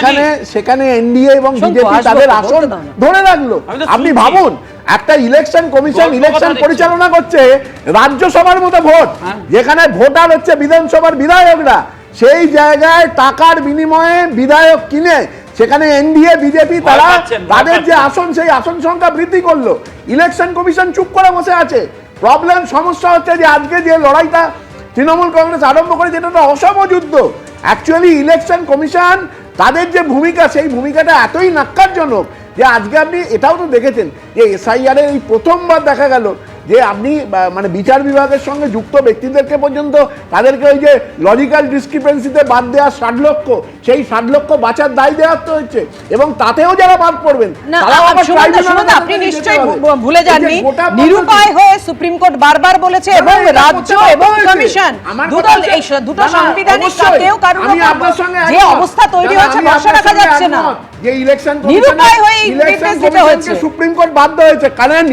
কিনে সেখানে এনডিএ এবং বিজেপি তাদের আসন ধরে রাখলো। আপনি ভাবুন, একটা ইলেকশন কমিশন ইলেকশন পরিচালনা করছে রাজ্যসভার মতো ভোট, যেখানে ভোটার হচ্ছে বিধানসভার বিধায়করা, সেই জায়গায় টাকার বিনিময়ে বিধায়ক কিনে সেখানে এনডিএ বিজেপি তারা তাদের যে আসন সেই আসন সংখ্যা বৃদ্ধি করলো। ইলেকশন কমিশন চুপ করে বসে আছে। প্রবলেম সমস্যা হচ্ছে যে আজকে যে লড়াইটা তৃণমূল কংগ্রেস আরম্ভ করেছে এটা তো অসম যুদ্ধ। অ্যাকচুয়ালি ইলেকশন কমিশন তাদের যে ভূমিকা সেই ভূমিকাটা এতই ন্যাক্কারজনক যে আজকে আপনি এটাও তো দেখেছেন যে এসআইআর এই প্রথমবার দেখা গেল যে আপনি মানে বিচার বিভাগের সঙ্গে যুক্ত ব্যক্তিদেরকে পর্যন্ত তাদেরকে ওই যে লজিক্যাল ডিসক্রিপেন্সিতে বাদ দেওয়া 60 লক্ষ, সেই 60 লক্ষ বাঁচার দায় দেওয়া হচ্ছে এবং তাতেও যারা বাদ পড়বেন আপনি নিশ্চয়ই ভুলে যাননি, নিরুপায় হয়ে সুপ্রিম কোর্ট বারবার বলেছে এবং রাজ্য এবং কমিশন দুটো সাংবিধানিক কাকেও কারণ যে অবস্থা তৈরি হয়েছে ভরসা রাখা যাচ্ছে না। যে ইলেকশন কমিশনকে সুপ্রিম কোর্ট বাধ্য হয়েছে কারণ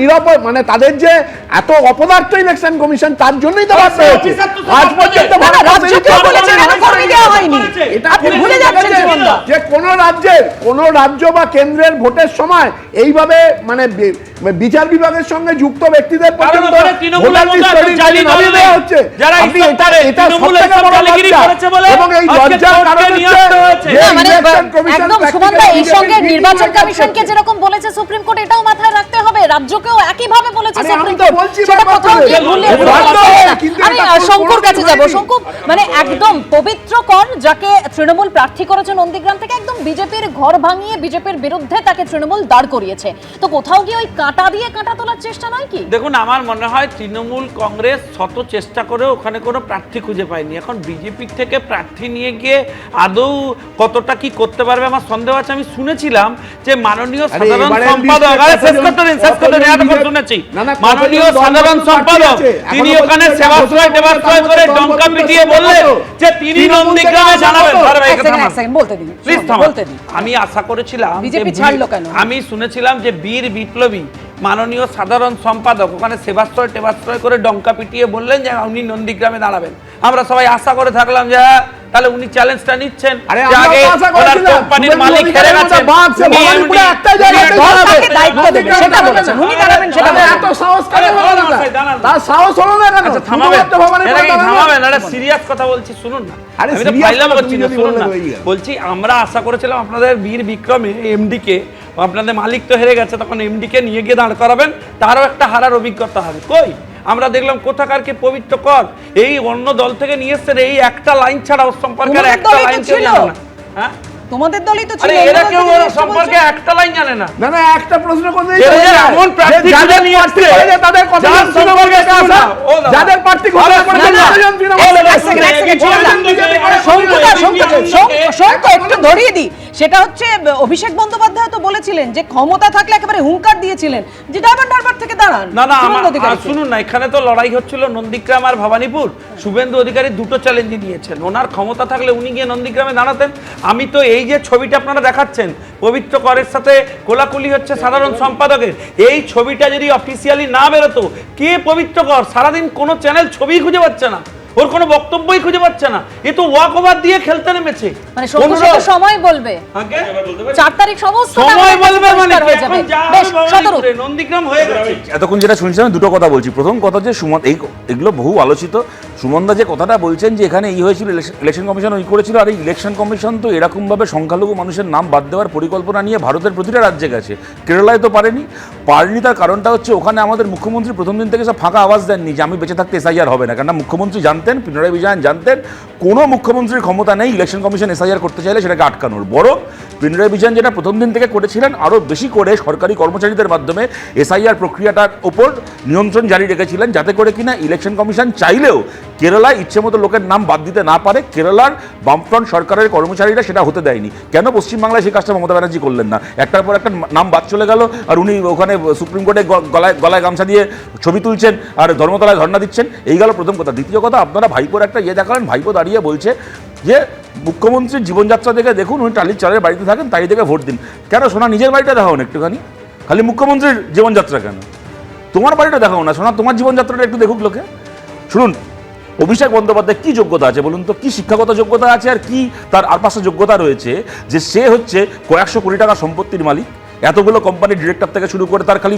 মানে তাদের যে এত অপদার্থ ইলেকশন কমিশন তার জন্যই তো বাধ্য হয়েছে। আজ পর্যন্ত যে কোন রাজ্য বা কেন্দ্রের ভোটের সময় এইভাবে মানে বিচার বিভাগের সঙ্গে যুক্ত ব্যক্তিদের পর্যন্ত হচ্ছে এবং এই লজ্জার কারণ এই সঙ্গে নির্বাচন কমিশনকে যেরকম বলেছে সুপ্রিম কোর্ট এটাও মাথায় রাখতে হবে, রাজ্যকেও একইভাবে বলেছে সুপ্রিম কোর্ট। সেটা কোথাও গিয়ে ভুলে আমি শঙ্কুর কাছে যাব। শঙ্কু, মানে একদম পবিত্র কর যাকে তৃণমূল প্রার্থী করেছে নন্দীগ্রাম থেকে, একদম বিজেপির ঘর ভাঙিয়ে বিজেপির বিরুদ্ধে তাকে তৃণমূল দাঁড় করিয়েছে, তো কোথাও গিয়ে ওই কাঁটা দিয়ে কাঁটা তোলার চেষ্টা নয় কি? দেখুন, আমার মনে হয় তৃণমূল কংগ্রেস শত চেষ্টা করেও ওখানে কোনো প্রার্থী খুঁজে পায়নি। এখন বিজেপি থেকে প্রার্থী নিয়ে গিয়ে আদৌ কতটা কি করতে পারবে আমার সন্দেহ আছে। আমি শুনেছিলাম যে মাননীয় সাধারণ সম্পাদক মাননীয় সাধারণ সম্পাদক তিনি ওখানে সেবাশ্রয় টেবাশ্রয় করে ডঙ্কা পিটিয়ে বললেন যে তিনি নন্দীগ্রামে জানাবেন। আমি আশা করেছিলাম, আমি শুনেছিলাম যে বীর বিপ্লবী মাননীয় সাধারণ সম্পাদক ওখানে সেবাশ্রয় টেবাশ্রয় করে ডঙ্কা পিটিয়ে বললেন যে উনি নন্দীগ্রামে দাঁড়াবেন। আমরা সবাই আশা করে থাকলাম যে তাহলে উনি চ্যালেঞ্জটা নিচ্ছেন। কোম্পানির মালিক হেরে গেছেন, সিরিয়াস কথা বলছি, শুনুন না, বলছি আমরা আশা করেছিলাম আপনাদের বীর বিক্রমে এমডি কে, আপনাদের মালিক তো হেরে গেছে, তখন এমডি কে নিয়ে গিয়ে দাঁড় করাবেন, তারও একটা হারার অভিজ্ঞতা হবে। কই আমরা দেখলাম কোথাকার কি পবিত্র কর, এই অন্য দল থেকে নিয়ে এসছেন, এই একটা লাইন ছাড়া ওর সম্পর্কে একটা লাইন কেউ জানে না। হ্যাঁ, তোমাদের দলই তো ছিল, এরা কেউ ওর সম্পর্কে একটা লাইন জানে না। না না, একটা প্রশ্ন করতে এমন প্রার্থী যাদের নিয়ে আসছে তাদের কথা সম্পর্কে আসা যাদের প্রার্থী ঘোষণা করেছেন একটু ধরিয়ে দিই, সেটা হচ্ছে অভিষেক বন্দ্যোপাধ্যায় তো বলেছিলেন যে ক্ষমতা থাকলে একেবারে হুঙ্কার দিয়েছিলেন যে ডারবার থেকে দাঁড়ান। না না, শুনুন না, এখানে তো লড়াই হচ্ছিল নন্দীগ্রাম আর ভবানীপুর। শুভেন্দু অধিকারী দুটো চ্যালেঞ্জ নিয়েছেন, ওনার ক্ষমতা থাকলে উনি গিয়ে নন্দীগ্রামে দাঁড়াতেন। আমি তো এই যে ছবিটা আপনারা দেখাচ্ছেন পবিত্র করের সাথে কোলাকুলি হচ্ছে সাধারণ সম্পাদকের, এই ছবিটা যদি অফিসিয়ালি না বেরোতো, কে পবিত্র কর সারাদিন কোনো চ্যানেল ছবি খুঁজে পাচ্ছে না, ওর কোনো বক্তব্যই খুঁজে পাচ্ছে না, এ তো ওয়াক ওভার দিয়ে খেলতে নেমেছে। মানে সময় বলবে 4 তারিখ সমস্ত সময় বলবে, মানে নন্দীগ্রাম হয়ে গেছে। এতক্ষণ যেটা শুনছিলাম দুটো কথা বলছি। প্রথম কথা যে সুমন, এগুলো বহু আলোচিত, সুমনদা যে কথাটা বলছেন যে এখানে এই হয়েছিল, ইলেকশন কমিশন ওই করেছিল, আর এই ইলেকশন কমিশন তো এরকমভাবে সংখ্যালঘু মানুষের নাম বাদ দেওয়ার পরিকল্পনা নিয়ে ভারতের প্রতিটা রাজ্যে গেছে, কেরালায় তো পারেনি। তার কারণটা হচ্ছে ওখানে আমাদের মুখ্যমন্ত্রী প্রথম দিন থেকে সব ফাঁকা আওয়াজ দেননি যে আমি বেঁচে থাকতে এসআইআর হবে না, কেননা মুখ্যমন্ত্রী জানতেন, পিনারাই বিজয়ন জানতেন কোনো মুখ্যমন্ত্রীর ক্ষমতা নেই ইলেকশন কমিশন এসআইআর করতে চাইলে সেটাকে আটকানোর। বরং পিনারাই বিজয়ন যেটা প্রথম দিন থেকে করেছিলেন, আরও বেশি করে সরকারি কর্মচারীদের মাধ্যমে এসআইআর প্রক্রিয়াটার ওপর নিয়ন্ত্রণ জারি রেখেছিলেন, যাতে করে কিনা ইলেকশন কমিশন চাইলেও কেরালায় ইচ্ছে মতো লোকের নাম বাদ দিতে না পারে। কেরালার বামফ্রন্ট সরকারের কর্মচারীরা সেটা হতে দেয়নি। কেন পশ্চিমবাংলায় সেই কাজটা মমতা ব্যানার্জি করলেন না? একটার পর একটা নাম বাদ চলে গেল, আর উনি ওখানে সুপ্রিম কোর্টে গলায় গামছা দিয়ে ছবি তুলছেন আর ধর্মতলায় ধর্ণা দিচ্ছেন। এই গেল প্রথম কথা। দ্বিতীয় কথা, আপনারা ভাইপোর একটা দেখালেন, ভাইপো দাঁড়িয়ে বলছে যে মুখ্যমন্ত্রীর জীবনযাত্রা দেখে দেখুন, উনি টালির চালের বাড়িতে থাকেন, তাই দেখে ভোট দিন। কেন সোনা নিজের বাড়িটা দেখাও না একটুখানি, খালি মুখ্যমন্ত্রীর জীবনযাত্রা কেন? তোমার বাড়িটা দেখাও না সোনা, তোমার জীবনযাত্রাটা একটু দেখুক লোকে। শুনুন, অভিষেক বন্দ্যোপাধ্যায় কি যোগ্যতা আছে বলুন তো, কি শিক্ষাগত যোগ্যতা আছে আর কি তার আর পাশে যোগ্যতা রয়েছে যে সে হচ্ছে কয়েকশো কোটি টাকা সম্পত্তির মালিক, এতগুলো কোম্পানির ডিরেক্টর থেকে শুরু করে তার খালি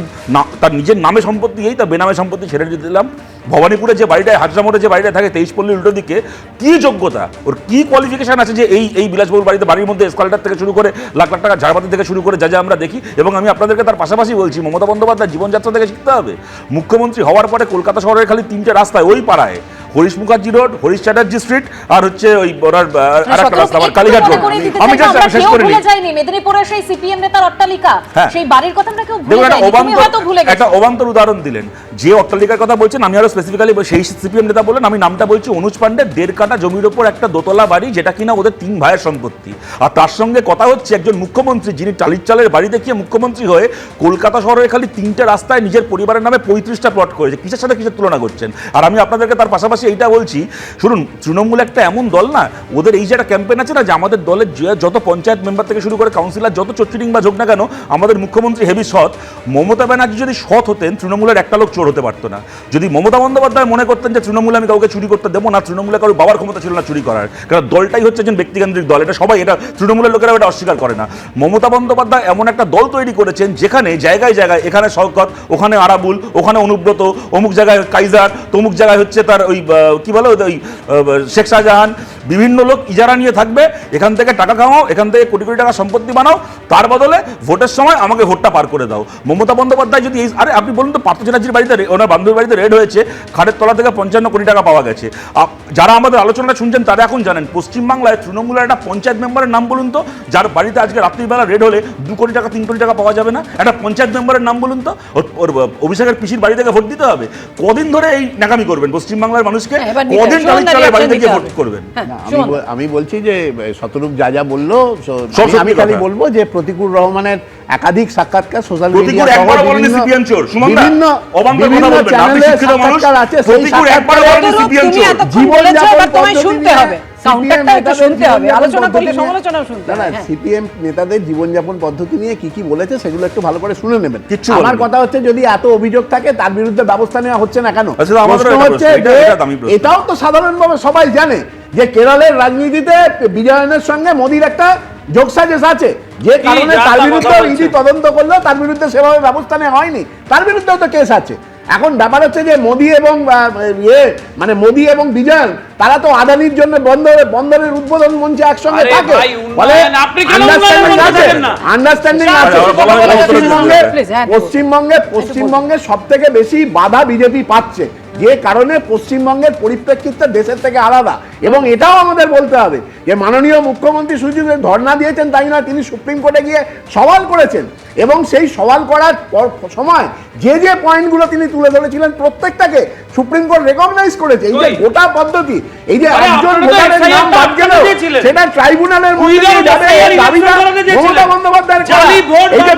তার নিজের নামে সম্পত্তি, এই তার বেনামে সম্পত্তি ছেড়ে দিলাম। ভবানীপুরে যে বাড়িটায়, হাজরা মোড়ে যে বাড়িটা থাকে 23 পল্লী উল্টো দিকে, কি যোগ্যতা ওর, কি কোয়ালিফিকেশন আছে যে এই বিলাসবহুল বাড়িতে, বাড়ির মধ্যে এসকালেটার থেকে শুরু করে লাখ লাখ টাকা ঝাড়বাতি থেকে শুরু করে যা যা আমরা দেখি। এবং আমি আপনাদেরকে তার পাশাপাশি বলছি, মমতা বন্দ্যোপাধ্যায় জীবনযাত্রা থেকে শিখতে হবে। মুখ্যমন্ত্রী হওয়ার পরে কলকাতা শহরের খালি 3টে রাস্তায়, ওই পাড়ায় হরিশ মুখার্জি রোড, হরিশ চ্যাটার্জি স্ট্রিট, আর হচ্ছে ওই আরেকটা রাস্তা আমার কালীঘাট রোড। আমি জাস্ট শেষ করে নিই, মেদিনীপুরের সেই সিপিএম নেতার অট্টালিকা, সেই বাড়ির কথা আমরা কেউ ভুলে দেখুন যাইনি, তুমি হয়তো ভুলে গেছো। একটা অবান্তর উদাহরণ দিলেন, যে অট্টালিকার কথা বলছেন আমি আরো স্পেসিফিক্যালি সেই সিপিএম নেতা বলেন, আমি নামটা বলছি অনুজ পান্ডে, 1.5 কাঠা জমির ওপর একটা দোতলা বাড়ি, যেটা কিনা ওদের 3 ভাইয়ের সম্পত্তি। আর তার সঙ্গে কথা হচ্ছে একজন মুখ্যমন্ত্রী যিনি টালির চালের বাড়ি দেখিয়ে মুখ্যমন্ত্রী হয়ে কলকাতা শহরে খালি 3টে রাস্তায় নিজের পরিবারের নামে 35টা প্লট করেছে। কিসের সাথে কিসের তুলনা করছেন? আর আমি আপনাদেরকে তার পাশাপাশি এইটা বলছি, শুনুন, তৃণমূল একটা এমন দল না, ওদের এই যে একটা ক্যাম্পেইন আছে না, যে আমাদের দলের যত পঞ্চায়েত মেম্বার থেকে শুরু করে কাউন্সিলর যত চোটচিটিং বা হোক না কেন, আমাদের মুখ্যমন্ত্রী হেভি সৎ। মমতা ব্যানার্জি যদি সৎ হতেন, তৃণমূলের একটা লোক চোর হতে পারতো না। যদি মমতা বন্দ্যোপাধ্যায় মনে করতেন যে তৃণমূলে আমি কাউকে চুরি করতে দেবো না, তৃণমূলে কারোর বাবার ক্ষমতা ছিল না চুরি করার, কারণ দলটাই হচ্ছে একজন ব্যক্তিকেন্দ্রিক দল, এটা সবাই, এটা তৃণমূলের লোকেরা এটা অস্বীকার করে না। মমতা বন্দ্যোপাধ্যায় এমন একটা দল তৈরি করেছেন যেখানে জায়গায় জায়গায়, এখানে শওকত, ওখানে আরাবুল, ওখানে অনুব্রত, অমুক জায়গায় কাইজার, তমুক জায়গায় হচ্ছে তার ওই কি বলে ওই শেখ শাহজাহান, বিভিন্ন লোক ইজারা নিয়ে থাকবে, এখান থেকে টাকা কামাও, এখান থেকে কোটি কোটি টাকা সম্পত্তি বানাও, তার বদলে ভোটের সময় আমাকে ভোটটা পার করে দাও। মমতা বন্দ্যোপাধ্যায় যদি আরে আপনি বলুন তো, পার্থ চ্যাটার্জির বাড়িতে, ওনার বান্ধবীর বাড়িতে রেড হয়েছে, খাটের তলা থেকে 55 কোটি টাকা পাওয়া গেছে। যারা আমাদের আলোচনাটা শুনছেন তারা এখন জানেন, পশ্চিমবাংলায় তৃণমূলের একটা পঞ্চায়েত মেম্বারের নাম বলুন তো, যার বাড়িতে আজকে রাত্রিবেলা রেড হলে 2 কোটি টাকা 3 কোটি টাকা পাওয়া যাবে না? একটা পঞ্চায়েত মেম্বারের নাম বলুন তো, ওর অভিষেকের পিসির বাড়ি থেকে ভোট দিতে হবে? কদিন ধরে এই নাকামি করবেন পশ্চিমবাংলার মানুষকে? কদিন টালির চালের বাড়ি থেকে ভোট করবেন? আমি বলছি যে শতরূপ যা যা বললো, আমি খালি বলবো যে প্রতিকুর রহমানের একাধিক সাক্ষাৎকার সোশ্যাল মিডিয়া সিপিএম নেতাদের জীবনযাপন পদ্ধতি নিয়ে কি কি বলেছে সেগুলো একটু ভালো করে শুনে নেবেন। আমার কথা হচ্ছে, যদি এত অভিযোগ থাকে তার বিরুদ্ধে ব্যবস্থা নেওয়া হচ্ছে না কেন? এটাও তো সাধারণভাবে সবাই জানে যে কেরলের রাজনীতিতে বিজয়নের সঙ্গে মোদির একটা যোগসাজশ আছে, যে কারণে তার বিরুদ্ধে ইডি তদন্ত করলো, তার বিরুদ্ধে সেভাবে ব্যবস্থা নেওয়া হয়নি, তার বিরুদ্ধেও তো কেস আছে। এখন ব্যাপার হচ্ছে যে মোদি এবং মোদি এবং বিজয় তারা তো আদানির জন্য বন্দরের উদ্বোধন মঞ্চে একসঙ্গে থাকে, ফলে আন্ডারস্ট্যান্ডিং আছে। পশ্চিমবঙ্গে সব থেকে বেশি বাধা বিজেপি পাচ্ছে, যে কারণে পশ্চিমবঙ্গের পরিপ্রেক্ষিতটা দেশের থেকে আলাদা। এবং এটাও আমাদের বলতে হবে যে মাননীয় মুখ্যমন্ত্রী শুধু ধর্ণা দিয়েছেন তাই না, তিনি সুপ্রিম কোর্টে গিয়ে সওয়াল করেছেন, এবং সেই সওয়াল করার সময় যে যে পয়েন্টগুলো তিনি তুলে ধরেছিলেন প্রত্যেকটাকে সুপ্রিম কোর্ট রেকগনাইজ করেছে। এই যে গোটা পদ্ধতি, এই যে একজন ভোটারের নাম বাদ গেল, সেটা ট্রাইব্যুনালের মধ্যে যাবে, দাবিটা মমতা বন্দ্যোপাধ্যায়ের করা। এই যে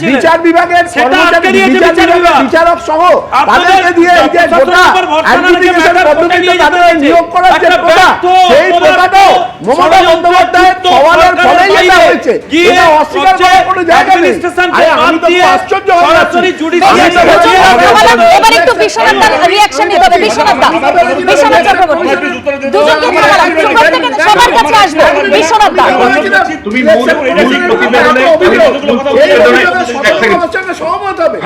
বিচার বিভাগের কর্মচারী, বিচারক সহ তাদেরকে দিয়ে এই যে গোটা অ্যাডমিনিস্ট্রেশন পদ্ধতিতে তাদের নিয়োগ করার যে প্রথা, সেই প্রথাটাও মমতা বন্দ্যোপাধ্যায়ের সওয়ালের ফলেই এটা হয়েছে। এটা অস্বীকার করার কোনো জায়গা নেই। আমি তো আশ্চর্য হয়ে যাচ্ছি। এবার একটু বিশ্বনাথ দার রিঅ্যাকশন নিতে হবে। বিশ্বনাথ চক্রবর্তী, দুজনকে সবার কাছে আসবে। বিশ্বনাথ দা, তুমি সহমত হবে।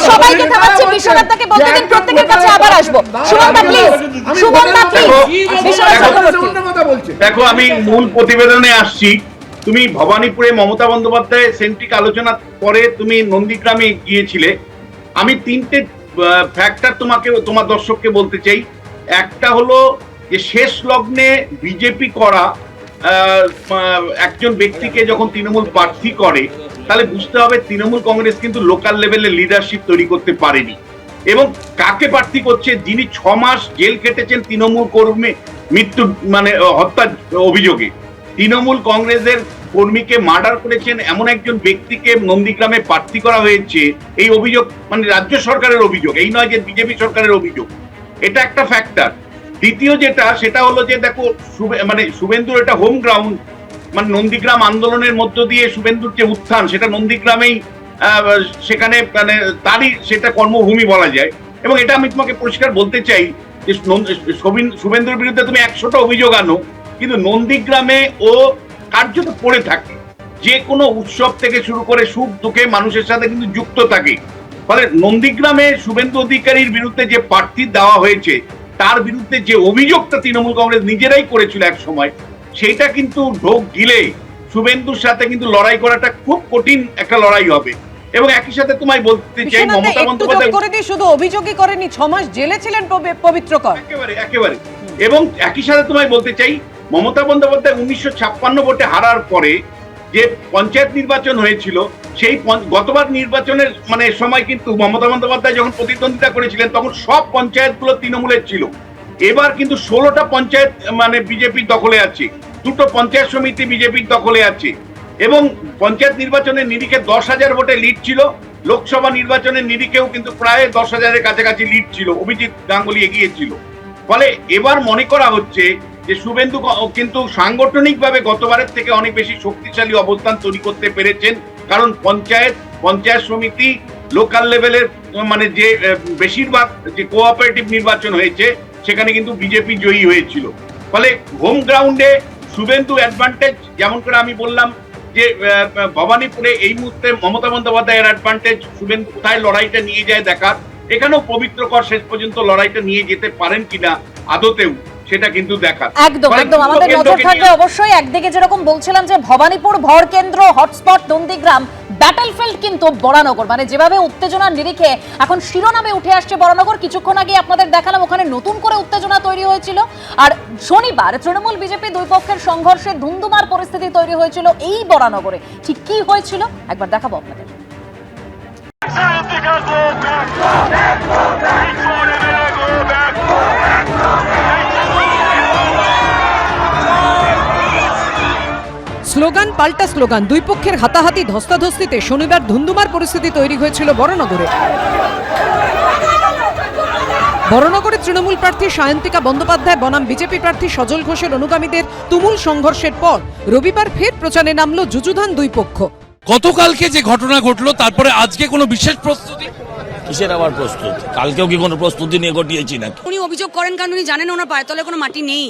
সবাইকে থামাচ্ছি, বিশ্বনাথ দাকে বলতে দিন, প্রত্যেকের কাছে আবার আসবো। Suman da please, Suman da please. বিশ্বনাথ চক্রবর্তী, দেখো, আমি মূল প্রতিবেদনে আসছি। তুমি ভবানীপুরে মমতা বন্দ্যোপাধ্যায় সেন্ট্রিক আলোচনার পরে তুমি নন্দীগ্রামে গিয়েছিলে। আমি 3টে ফ্যাক্টর তোমার দর্শককে বলতে চাই। একটা হলো যে শেষ লগ্নে বিজেপি করা একজন ব্যক্তিকে যখন তৃণমূল প্রার্থী করে, তাহলে বুঝতে হবে তৃণমূল কংগ্রেস কিন্তু লোকাল লেভেলে লিডারশিপ তৈরি করতে পারেনি। এবং কাকে প্রার্থী করছে? যিনি 6 মাস জেল কেটেছেন তৃণমূল কর্মী মৃত্যু হত্যার অভিযোগে, তৃণমূল কংগ্রেসের কর্মীকে মার্ডার করেছেন এমন একজন ব্যক্তিকে নন্দীগ্রামে প্রার্থী করা হয়েছে। এই অভিযোগ রাজ্য সরকারের অভিযোগ, এই নয় যে বিজেপি সরকারের অভিযোগ। এটা একটা ফ্যাক্টর। দ্বিতীয় যেটা, সেটা হলো যে দেখো, শুভেন্দুর এটা হোম গ্রাউন্ড, নন্দীগ্রাম আন্দোলনের মধ্য দিয়ে শুভেন্দুর যে উত্থান, সেটা নন্দীগ্রামেই, সেখানে তারই সেটা কর্মভূমি বলা যায়। এবং এটা আমি তোমাকে পরিষ্কার বলতে চাই যে শুভেন্দুর বিরুদ্ধে তুমি 100টা অভিযোগ আনো, কিন্তু নন্দীগ্রামে ও কার্যত পড়ে থাকে, যে কোনো উৎসব থেকে শুরু করে সুখ দুঃখে মানুষের সাথে কিন্তু যুক্ত থাকে। ফলে নন্দীগ্রামে শুভেন্দু অধিকারীর বিরুদ্ধে যে প্রার্থী দেওয়া হয়েছে তার বিরুদ্ধে যে অভিযোগটা তৃণমূল কংগ্রেস নিজেরাই করেছিল এক সময়, সেইটা কিন্তু ঢোক গিলে শুভেন্দুর সাথে কিন্তু লড়াই করাটা খুব কঠিন একটা লড়াই হবে। এবং একই সাথে তোমায় বলতে চাই, মমতা বন্দ্যোপাধ্যায় শুধু অভিযোগই করেনি, 6 মাস জেলে ছিলেন পবিত্রকর। একেবারে এবং একই সাথে তোমায় বলতে চাই, মমতা বন্দ্যোপাধ্যায় 1956 ভোটে হারার পরে যে পঞ্চায়েত নির্বাচন হয়েছিল, সেই গতবার নির্বাচনের সময় কিন্তু মমতা বন্দ্যোপাধ্যায় যখন প্রতিদ্বন্দ্বিতা করেছিলেন তখন সব পঞ্চায়েতগুলো তৃণমূলের ছিল। এবার কিন্তু 16টা পঞ্চায়েত বিজেপির দখলে আছে, 2টো পঞ্চায়েত সমিতি বিজেপির দখলে আছে এবং পঞ্চায়েত নির্বাচনের নিরিখে 10,000 ভোটে লিড ছিল। লোকসভা নির্বাচনের নিরিখেও কিন্তু প্রায় 10,000-এর কাছাকাছি লিড ছিল, অভিজিৎ গাঙ্গুলি এগিয়েছিল। ফলে এবার মনে করা হচ্ছে যে শুভেন্দু কিন্তু সাংগঠনিকভাবে গতবারের থেকে অনেক বেশি শক্তিশালী অবস্থান তৈরি করতে পেরেছেন, কারণ পঞ্চায়েত সমিতি লোকাল লেভেলের যে বেশিরভাগ যে কোঅপারেটিভ নির্বাচন হয়েছে সেখানে কিন্তু বিজেপি জয়ী হয়েছিল। ফলে হোম গ্রাউন্ডে শুভেন্দু অ্যাডভান্টেজ, যেমন করে আমি বললাম যে ভবানীপুরে এই মুহূর্তে মমতা বন্দ্যোপাধ্যায়ের অ্যাডভান্টেজ, শুভেন্দু কোথায় লড়াইটা নিয়ে যায় দেখার। এখানেও পবিত্রকর শেষ পর্যন্ত লড়াইটা নিয়ে যেতে পারেন কিনা আদতেও, সেটা কিন্তু দেখার। একদম আমাদের নজর থাকবে অবশ্যই। একদিকে যেরকম বলছিলাম যে ভবানীপুর ভরকেন্দ্র হটস্পট নন্দীগ্রাম, ব্যাটলফিল্ড কিন্তু বরানগর, যেভাবে উত্তেজনার নিরিখে এখন শিরোনামে উঠে আসছে বরানগর। কিছুক্ষণ আগে আপনাদের দেখালাম ওখানে নতুন করে উত্তেজনা তৈরি হয়েছিল, আর শনিবার তৃণমূল বিজেপি দুই পক্ষের সংঘর্ষে ধুন্ধুমার পরিস্থিতি তৈরি হয়েছিল এই বরানগরে। ঠিক কি হয়েছিল একবার দেখাবো আপনাদের। স্লোগান পাল্টা স্লোগান, দুই পক্ষের হাতাহাতি ধস্তাধস্তিতে শনিবার ধুন্ধুমার পরিস্থিতি তৈরি হয়েছিল বরানগরে। বরানগরে তৃণমূল প্রার্থী সায়ন্তিকা বন্দ্যোপাধ্যায় বনাম বিজেপি প্রার্থী সজল ঘোষের অনুগামীদের তুমুল সংঘর্ষের পর রবিবার ফের প্রচারে নামল যুযুধান দুই পক্ষ। গতকালকে যে ঘটনা ঘটলো তারপরে আজকে কোনো বিশেষ প্রস্তুতি? কিসের আবার প্রস্তুত? কালকেও কি কোনো প্রস্তুতি নিয়ে ঘটিয়েছি নাকি? উনি অভিযোগ করেন কারণ উনি জানেন ওনার পায়তলে কোনো মাটি নেই,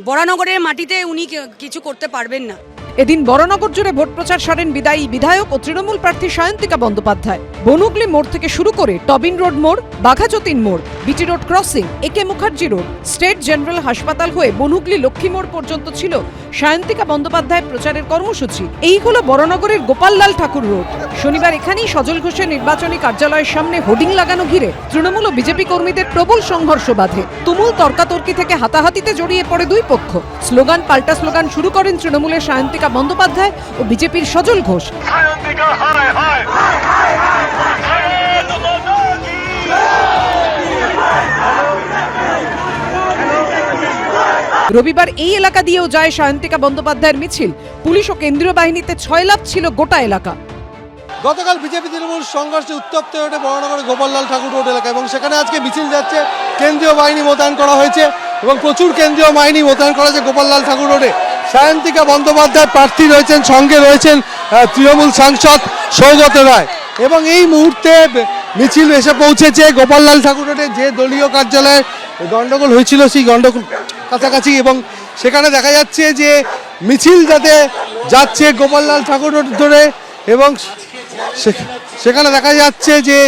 বরানগরের মাটিতে উনি কিছু করতে পারবেন না। এদিন বরানগর জুড়ে ভোট প্রচার সারেন বিদায়ী বিধায়ক ও তৃণমূল প্রার্থী সায়ন্তিকা বন্দ্যোপাধ্যায়। বনুগলি মোড় থেকে শুরু করে টবিন রোড মোড়, বাঘাযতীন মোড়, বিটি রোড ক্রসিং, একে মুখার্জি রোড, স্টেট জেনারেল হাসপাতাল হয়ে বনুগলি লক্ষ্মী মোড় পর্যন্ত ছিল সায়ন্তিকা বন্দ্যোপাধ্যায় প্রচারের কর্মসূচি। এই হলো বরানগরের গোপাললাল ঠাকুর রোড। শনিবার এখানেই সজল ঘোষের নির্বাচনী কার্যালয়ের সামনে হোর্ডিং লাগানো ঘিরে তৃণমূল ও বিজেপি কর্মীদের প্রবল সংঘর্ষ বাধে। তুমুল তর্কাতর্কি থেকে হাতাহাতিতে জড়িয়ে পড়ে দুই পক্ষ। স্লোগান পাল্টা স্লোগান শুরু করেন তৃণমূলের সায়ন্তিকা বন্দ্যোপাধ্যায় ও বিজেপির সজল ঘোষ। রবিবার এই এলাকা দিয়েও যায় সায়ন্তিকা বন্দ্যোপাধ্যায়ের মিছিল। পুলিশ ও কেন্দ্রীয় বাহিনীতে 6 লাখ ছিল গোটা এলাকা। গতকাল বিজেপি তৃণমূল সংঘর্ষে উত্তপ্ত হয়ে ওঠে বরানগরের গোপাললাল ঠাকুর রোড এলাকা, এবং সেখানে আজকে মিছিল যাচ্ছে। কেন্দ্রীয় বাহিনী মোতায়েন করা হয়েছে এবং প্রচুর কেন্দ্রীয় বাহিনী মোতায়েন করা হয়েছে গোপাললাল ঠাকুর রোডে। সায়ন্তিকা বন্দ্যোপাধ্যায় প্রার্থী রয়েছেন, সঙ্গে রয়েছেন তৃণমূল সাংসদ সৌগত রায়, এবং এই মুহূর্তে মিছিল এসে পৌঁছেছে গোপাললাল ঠাকুর রোডে, যে দলীয় কার্যালয়ে গন্ডগোল হয়েছিল সেই গন্ডগোল কাছাকাছি। এবং সেখানে দেখা যাচ্ছে যে মিছিল যাতে যাচ্ছে গোপাললাল ঠাকুর রোড ধরে, এবং সেখানে দেখা যাচ্ছে যে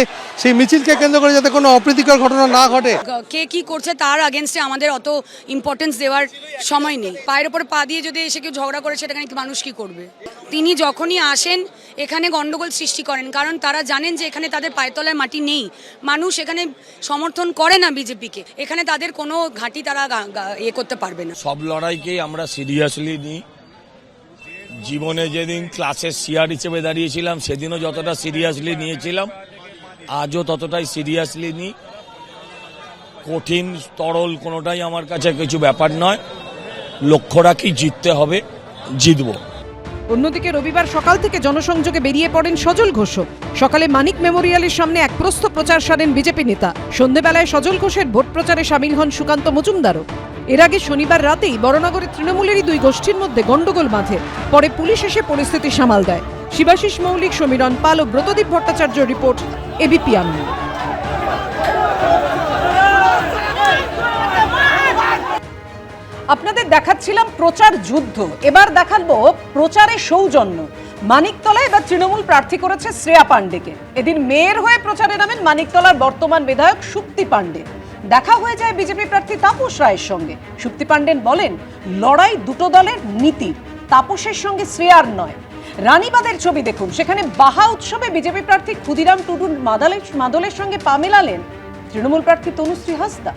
সেই মিছিলকে কেন্দ্র করে যাতে কোনো অপ্রীতিকর ঘটনা না ঘটে। কে কি করছে তার আগেনস্টে আমাদের অত ইম্পর্টেন্স দেওয়ার সময় নেই। পায়ের ওপরে পা দিয়ে যদি এসে কেউ ঝগড়া করে সেটা মানুষ কি করবে? তিনি যখনই আসেন এখানে গন্ডগোল সৃষ্টি করেন, কারণ তারা জানেন যে এখানে তাদের পায়তলায় মাটি নেই। মানুষ এখানে সমর্থন করে না বিজেপিকে, এখানে তাদের কোনো ঘাঁটি তারা করতে পারবে না। সব লড়াইকেই আমরা সিরিয়াসলি নিই। জীবনে যেদিন ক্লাসের সিআর হিসেবে দাঁড়িয়েছিলাম সেদিনও যতটা সিরিয়াসলি নিয়েছিলাম, আজও ততটাই সিরিয়াসলি নিই। কঠিন তরল কোনোটাই আমার কাছে কিছু ব্যাপার নয়। লক্ষ্য রাখি জিততে হবে, জিতব। অন্যদিকে রবিবার সকাল থেকে জনসংযোগে বেরিয়ে পড়েন সজল ঘোষ। সকালে মানিক মেমোরিয়ালের সামনে এক প্রস্থ প্রচার সারেন বিজেপি নেতা। সন্ধ্যেবেলায় সজল ঘোষের ভোট প্রচারে সামিল হন সুকান্ত মজুমদারও। এর আগে শনিবার রাতেই বরানগরে তৃণমূলেরই দুই গোষ্ঠীর মধ্যে গন্ডগোল বাঁধে। পরে পুলিশ এসে পরিস্থিতি সামাল দেয়। শিবাশিস মৌলিক, সমীরণ পাল ও ব্রতদীপ ভট্টাচার্য রিপোর্ট, এবিপি আনন্দ। আপনাদের দেখাচ্ছিলাম প্রচার যুদ্ধ, এবার দেখাবো প্রচারে সৌজন্য। মানিকতলায় এবার তৃণমূল প্রার্থী করেছে শ্রেয়া পাণ্ডেকে। এদিন মেয়র হয়ে প্রচারে নামেন মানিকতলার বর্তমান বিধায়ক সুপ্তি পাণ্ডে। দেখা হয়ে যায় বিজেপি প্রার্থী তাপস রায়ের সঙ্গে। সুপ্তি পাণ্ডেন বলেন, লড়াই দুটো দলের নীতি, তাপসের সঙ্গে শ্রেয়ার নয়। রানীবাঁধের ছবি দেখুন, সেখানে বাহা উৎসবে বিজেপি প্রার্থী ক্ষুদিরাম টুডুর মাদলের সঙ্গে পা মেলালেন তৃণমূল প্রার্থী তনুশ্রী হাসদা।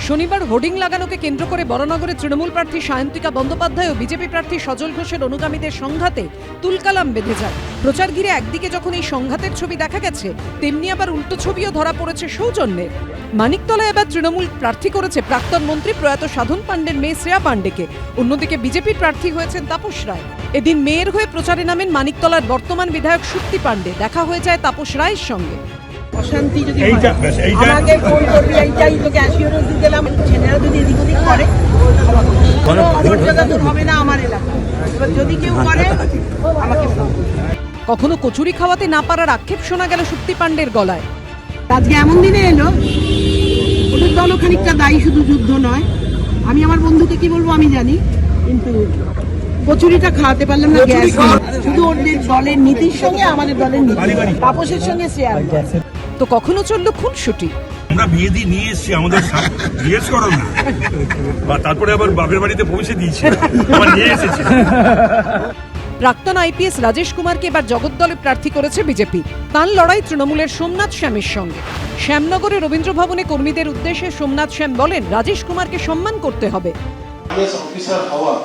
শনিবার হোর্ডিং লাগানোকে কেন্দ্র করে বরানগরে তৃণমূল প্রার্থী সায়ন্তিকা বন্দ্যোপাধ্যায় ও বিজেপি প্রার্থী সজল ঘোষের অনুগামীদের সংঘাতে তুলকালাম বেঁধে যায়। প্রচার ঘিরে একদিকে যখন এই সংঘাতের ছবি দেখা গেছে, তেমনি আবার উল্টো ছবিও ধরা পড়েছে সৌজন্যের। মানিকতলায় এবার তৃণমূল প্রার্থী করেছে প্রাক্তন মন্ত্রী প্রয়াত সাধন পাণ্ডের মেয়ে শ্রেয়া পাণ্ডেকে। অন্যদিকে বিজেপির প্রার্থী হয়েছেন তাপস রায়। এদিন মেয়র হয়ে প্রচারে নামেন মানিকতলার বর্তমান বিধায়ক সুপ্তি পাণ্ডে। দেখা হয়ে যায় তাপস রায়ের সঙ্গে। অশান্তি যদি আমাকে ফোন করবি, এইটাই তোকে অ্যাসিওরেন্স দিয়ে দিলাম। ছেলেরা যদি এদিক ওদিক করে কোনো অমর্যাদা দূর হবে না আমার এলাকা। এবার যদি কেউ করে আমাকে ফোন করবে। কখনো কচুরি খাওয়াতে না পারার আক্ষেপ শোনা গেল সুপ্তি পাণ্ডের গলায়। আজকে এমন দিনে এলো, ওদের দলও খানিকটা দায়ী, শুধু যুদ্ধ নয়। আমি আমার বন্ধুকে কি বলবো আমি জানি, কিন্তু কচুরিটা খাওয়াতে পারলাম না গ্যাস। শুধু ওদের দলের নীতির সঙ্গে আমাদের দলের নীতি, তাপসের সঙ্গে শেয়ার। তো কখনো চলল খুনসুটি। আমরা বিয়ে দিয়ে নিয়ে এসেছি, আমাদের জিজ্ঞেস করো না, বা তারপরে আবার বাপের বাড়িতে পৌঁছে দিয়েছি, আবার নিয়ে এসেছি। প্রাক্তন আইপিএস রাজেশ কুমারকে এবার জগদ্দলে প্রার্থী করেছে বিজেপি। তাঁর লড়াই তৃণমূলের সোমনাথ শ্যামের সঙ্গে। শ্যামনগরে রবীন্দ্র ভবনে কর্মীদের উদ্দেশ্যে সোমনাথ শ্যাম বলেন, রাজেশ কুমারকে সম্মান করতে হবে। অফিসার হওয়া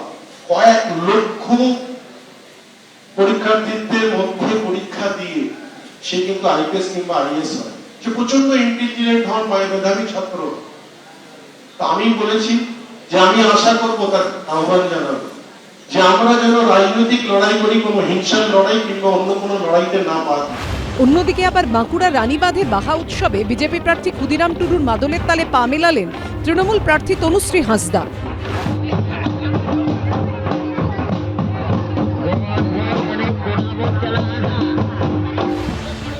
কয়েক লক্ষ পরীক্ষার্থীদের মধ্যে পরীক্ষা দিয়ে সে কিন্তু আইপিএস কিংবা আইএস হয়। সে প্রচন্ড ইন্টেলিজেন্ট হন, মেধাবী ছাত্র। আমি বলেছি যে আমি আশা করবো, তার আহ্বান জানাবো যে আমরা যেন রাজনৈতিক লড়াই করি, কোনো হিংসার লড়াই কিংবা অন্য কোনো লড়াইতে না বাধি। অন্যদিকে আবার বাঁকুড়া রানীবাঁধে বাহা উৎসবে বিজেপি প্রার্থী ক্ষুদিরাম টুডুর মাদলের তালে পা মেলালেন তৃণমূল প্রার্থী তনুশ্রী হাসদা।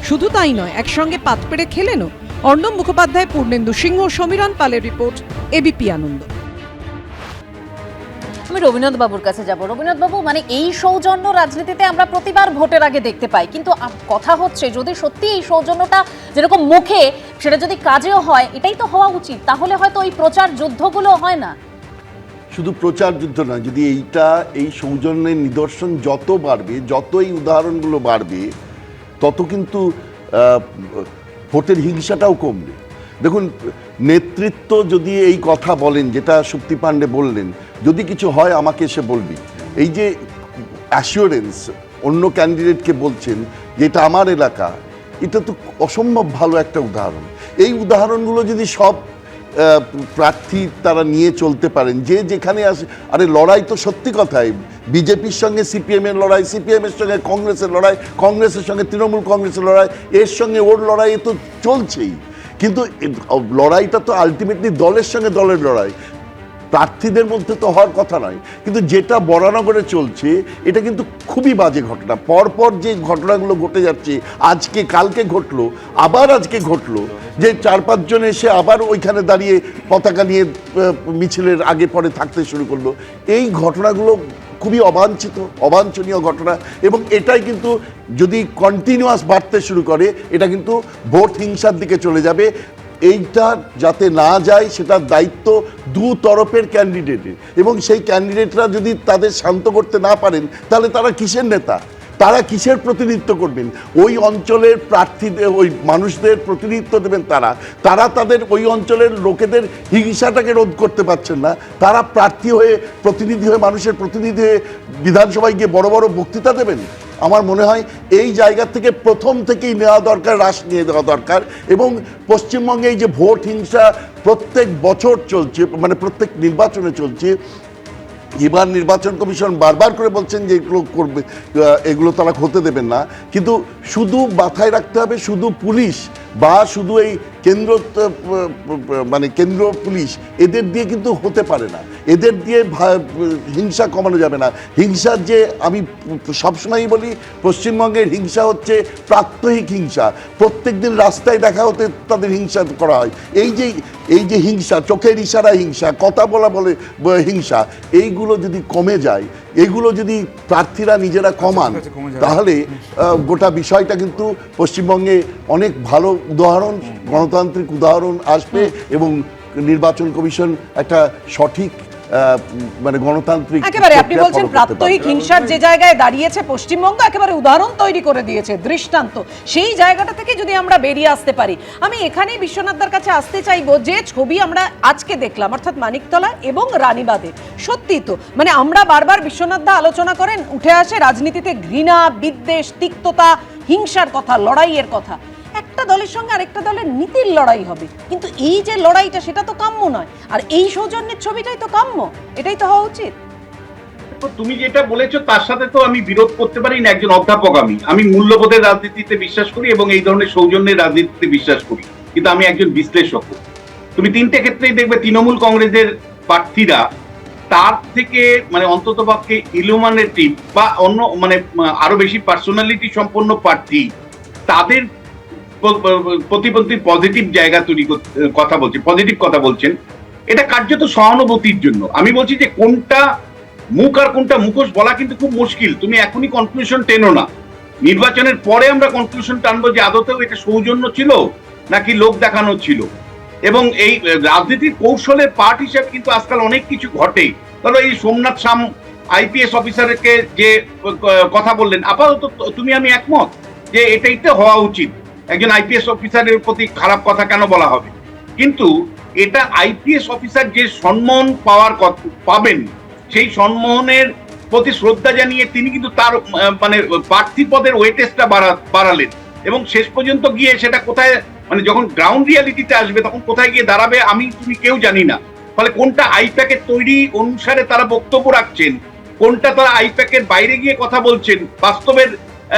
শুধু তাই নয়, একসঙ্গে পাত পেড়ে খেলেনও। অর্ণব মুখোপাধ্যায়, পূর্ণেন্দু সিংহ, সমীরণ পালের রিপোর্ট, এবিপি আনন্দ। আমি রবীন্দ্র বাবুর কাছে যাব। রবীন্দ্র বাবু, মানে এই সৌজন্য রাজনীতিতে আমরা প্রতিবার ভোটের আগে দেখতে পাই, কিন্তু কথা হচ্ছে যদি সত্যি এই সৌজন্যটা যেরকম মুখে, সেটা যদি কাজেও হয়, এটাই তো হওয়া উচিত। তাহলে হয়তো ওই প্রচার যুদ্ধগুলো হয় না। শুধু প্রচার যুদ্ধ নয়, যদি এই সৌজন্যের নিদর্শন যত বাড়বে, যত এই উদাহরণগুলো বাড়বে, তত কিন্তু ভোটের হিংসাটাও কমবে। দেখুন, নেতৃত্ব যদি এই কথা বলেন, যেটা সুপ্তি পাণ্ডে বললেন, যদি কিছু হয় আমাকে এসে বলবি, এই যে অ্যাসিওরেন্স অন্য ক্যান্ডিডেটকে বলছেন যে এটা আমার এলাকা, এটা তো অসম্ভব ভালো একটা উদাহরণ। এই উদাহরণগুলো যদি সব প্রার্থী তারা নিয়ে চলতে পারেন, যে যেখানে আসে, আরে লড়াই তো সত্যি কথাই, বিজেপির সঙ্গে সিপিএমের লড়াই, সিপিএমের সঙ্গে কংগ্রেসের লড়াই, কংগ্রেসের সঙ্গে তৃণমূল কংগ্রেসের লড়াই, এর সঙ্গে ওর লড়াই, এ তো চলছেই। কিন্তু লড়াইটা তো আলটিমেটলি দলের সঙ্গে দলের লড়াই, প্রার্থীদের মধ্যে তো হওয়ার কথা নয়। কিন্তু যেটা বরানগরে চলছে, এটা কিন্তু খুবই বাজে ঘটনা। পরপর যে ঘটনাগুলো ঘটে যাচ্ছে, আজকে কালকে ঘটলো, আবার আজকে ঘটলো, যে 4-5 জন এসে আবার ওইখানে দাঁড়িয়ে পতাকা নিয়ে মিছিলের আগে পরে থাকতে শুরু করলো। এই ঘটনাগুলো খুবই অবাঞ্ছনীয় ঘটনা, এবং এটাই কিন্তু যদি কন্টিনিউয়াস বাড়তে শুরু করে, এটা কিন্তু ভোট হিংসার দিকে চলে যাবে। এইটা যাতে না যায়, সেটার দায়িত্ব দু তরফের ক্যান্ডিডেটের, এবং সেই ক্যান্ডিডেটরা যদি তাদের শান্ত করতে না পারেন, তাহলে তারা কিসের নেতা, তারা কিসের প্রতিনিধিত্ব করবেন? ওই অঞ্চলের প্রার্থীদের, ওই মানুষদের প্রতিনিধিত্ব দেবেন তারা তাদের ওই অঞ্চলের লোকেদের হিংসাটাকে রোধ করতে পারছেন না। তারা প্রার্থী হয়ে, প্রতিনিধি হয়ে, মানুষের প্রতিনিধি হয়ে বিধানসভায় গিয়ে বড় বড় বক্তৃতা দেবেন? আমার মনে হয় এই জায়গা থেকে প্রথম থেকেই নেওয়া দরকার, হ্রাস নিয়ে দেওয়া দরকার। এবং পশ্চিমবঙ্গে এই যে ভোট হিংসা প্রত্যেক বছর চলছে, মানে প্রত্যেক নির্বাচনে চলছে, এবার নির্বাচন কমিশন বারবার করে বলছেন যে এগুলো করবে, এগুলো তারা হতে দেবেন না। কিন্তু শুধু মাথায় রাখতে হবে, শুধু পুলিশ বা শুধু এই কেন্দ্র মানে কেন্দ্র পুলিশ, এদের দিয়ে কিন্তু হতে পারে না, এদের দিয়ে হিংসা কমানো যাবে না। হিংসার যে আমি সবসময়ই বলি, পশ্চিমবঙ্গের হিংসা হচ্ছে প্রাত্যহিক হিংসা, প্রত্যেক দিন রাস্তায় দেখা হতে তাদের হিংসা করা হয়। এই যে হিংসা, চোখের ইশারা হিংসা, কথা বলা বলে হিংসা, এইগুলো যদি কমে যায়, এগুলো যদি প্রার্থীরা নিজেরা কমান, তাহলে গোটা বিষয়টা কিন্তু পশ্চিমবঙ্গে অনেক ভালো উদাহরণ, গণতান্ত্রিক উদাহরণ আসবে এবং নির্বাচন কমিশন একটা সঠিক মানে গণতান্ত্রিক একেবারে আপনি বলছেন প্রাত্যহিক হিংসার যে জায়গায় দাঁড়িয়েছে পশ্চিমবঙ্গ, একেবারে উদাহরণ তৈরি করে দিয়েছে, দৃষ্টান্ত। সেই জায়গাটা থেকে যদি আমরা বেরিয়ে আসতে পারি, আমি এখানেই বিশ্বনাথদার কাছে আসতে চাইবো, যে ছবি আমরা আজকে দেখলাম অর্থাৎ মানিকতলা এবং রানীবাঁধে, সত্যি তো মানে আমরা বারবার বিশ্বনাথদা আলোচনা করেন, উঠে আসে রাজনীতিতে ঘৃণা, বিদ্বেষ, তিক্ততা, হিংসার কথা, লড়াইয়ের কথা। একটা দলের সঙ্গে আরেকটা দলের নীতির লড়াই হবে, কিন্তু এই যে লড়াইটা সেটা তো কাম্য নয়, আর এই সৌজন্যের ছবিটাই তো কাম্য, এটাই তো হওয়া উচিত। তুমি যেটা বলেছো তার সাথে তো আমি বিরোধ করতে পারি না, একজন অধ্যাপক আমি মূল্যবোধের রাজনীতিতে বিশ্বাস করি এবং এই ধরনের সৌজন্যের রাজনীতিতে বিশ্বাস করি, কিন্তু আমি একজন বিশ্লেষক। তুমি তিনটে ক্ষেত্রেই দেখবে তৃণমূল কংগ্রেসের প্রার্থীরা তার থেকে মানে অন্ততপক্ষে ইলুমিনেটিভ বা অন্য মানে আরো বেশি পার্সোনালিটি সম্পন্ন প্রার্থী, তাদের প্রতিপত্তি পজিটিভ জায়গা তৈরি কথা বলছে, পজিটিভ কথা বলছেন। এটা কার্যত সহানুভূতির জন্য। আমি বলছি যে কোনটা মুখ আর কোনটা মুখোশ বলা কিন্তু খুব মুশকিল। তুমি এখনই কনক্লুশন টেনো না, নির্বাচনের পরে আমরা কনক্লুশন টানবো যে আদতেও এটা সৌজন্য ছিল নাকি লোক দেখানো ছিল। এবং এই রাজনীতির কৌশলের পার্ট হিসেবে কিন্তু আজকাল অনেক কিছু ঘটে। ধরো এই সোমনাথ শাম আইপিএস অফিসারকে যে কথা বললেন, আপাতত তুমি আমি একমত যে এটাইতে হওয়া উচিত, একজন আইপিএস অফিসারের প্রতি খারাপ কথা কেন বলা হবে, কিন্তু এটা আইপিএস অফিসার যে সম্মান পাবেন, সেই সম্মানের প্রতি শ্রদ্ধা জানিয়ে তিনি কিন্তু তার মানে প্রার্থী পদের ওয়েটেজটা বাড়ালেন এবং শেষ পর্যন্ত গিয়ে সেটা কোথায় মানে যখন গ্রাউন্ড রিয়ালিটিতে আসবে তখন কোথায় গিয়ে দাঁড়াবে আমি তুমি কেউ জানি না। ফলে কোনটা আইপ্যাকের তৈরি অনুসারে তারা বক্তব্য রাখছেন, কোনটা তারা আইপ্যাকের বাইরে গিয়ে কথা বলছেন, বাস্তবের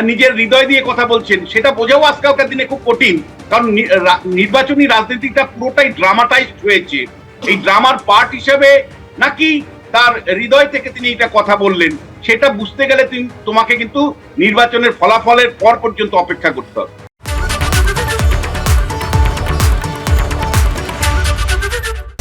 নিজের হৃদয় দিয়ে কথা বলছেন, সেটা বোঝাও আজকালকার দিনে খুব কঠিন। কারণ নির্বাচনী রাজনীতিটা পুরোটাই ড্রামাটাইজড হয়েছে। এই ড্রামার পার্ট হিসেবে নাকি তার হৃদয় থেকে তিনি এটা কথা বললেন, সেটা বুঝতে গেলে তোমাকে কিন্তু নির্বাচনের ফলাফলের পর পর্যন্ত অপেক্ষা করতে হবে।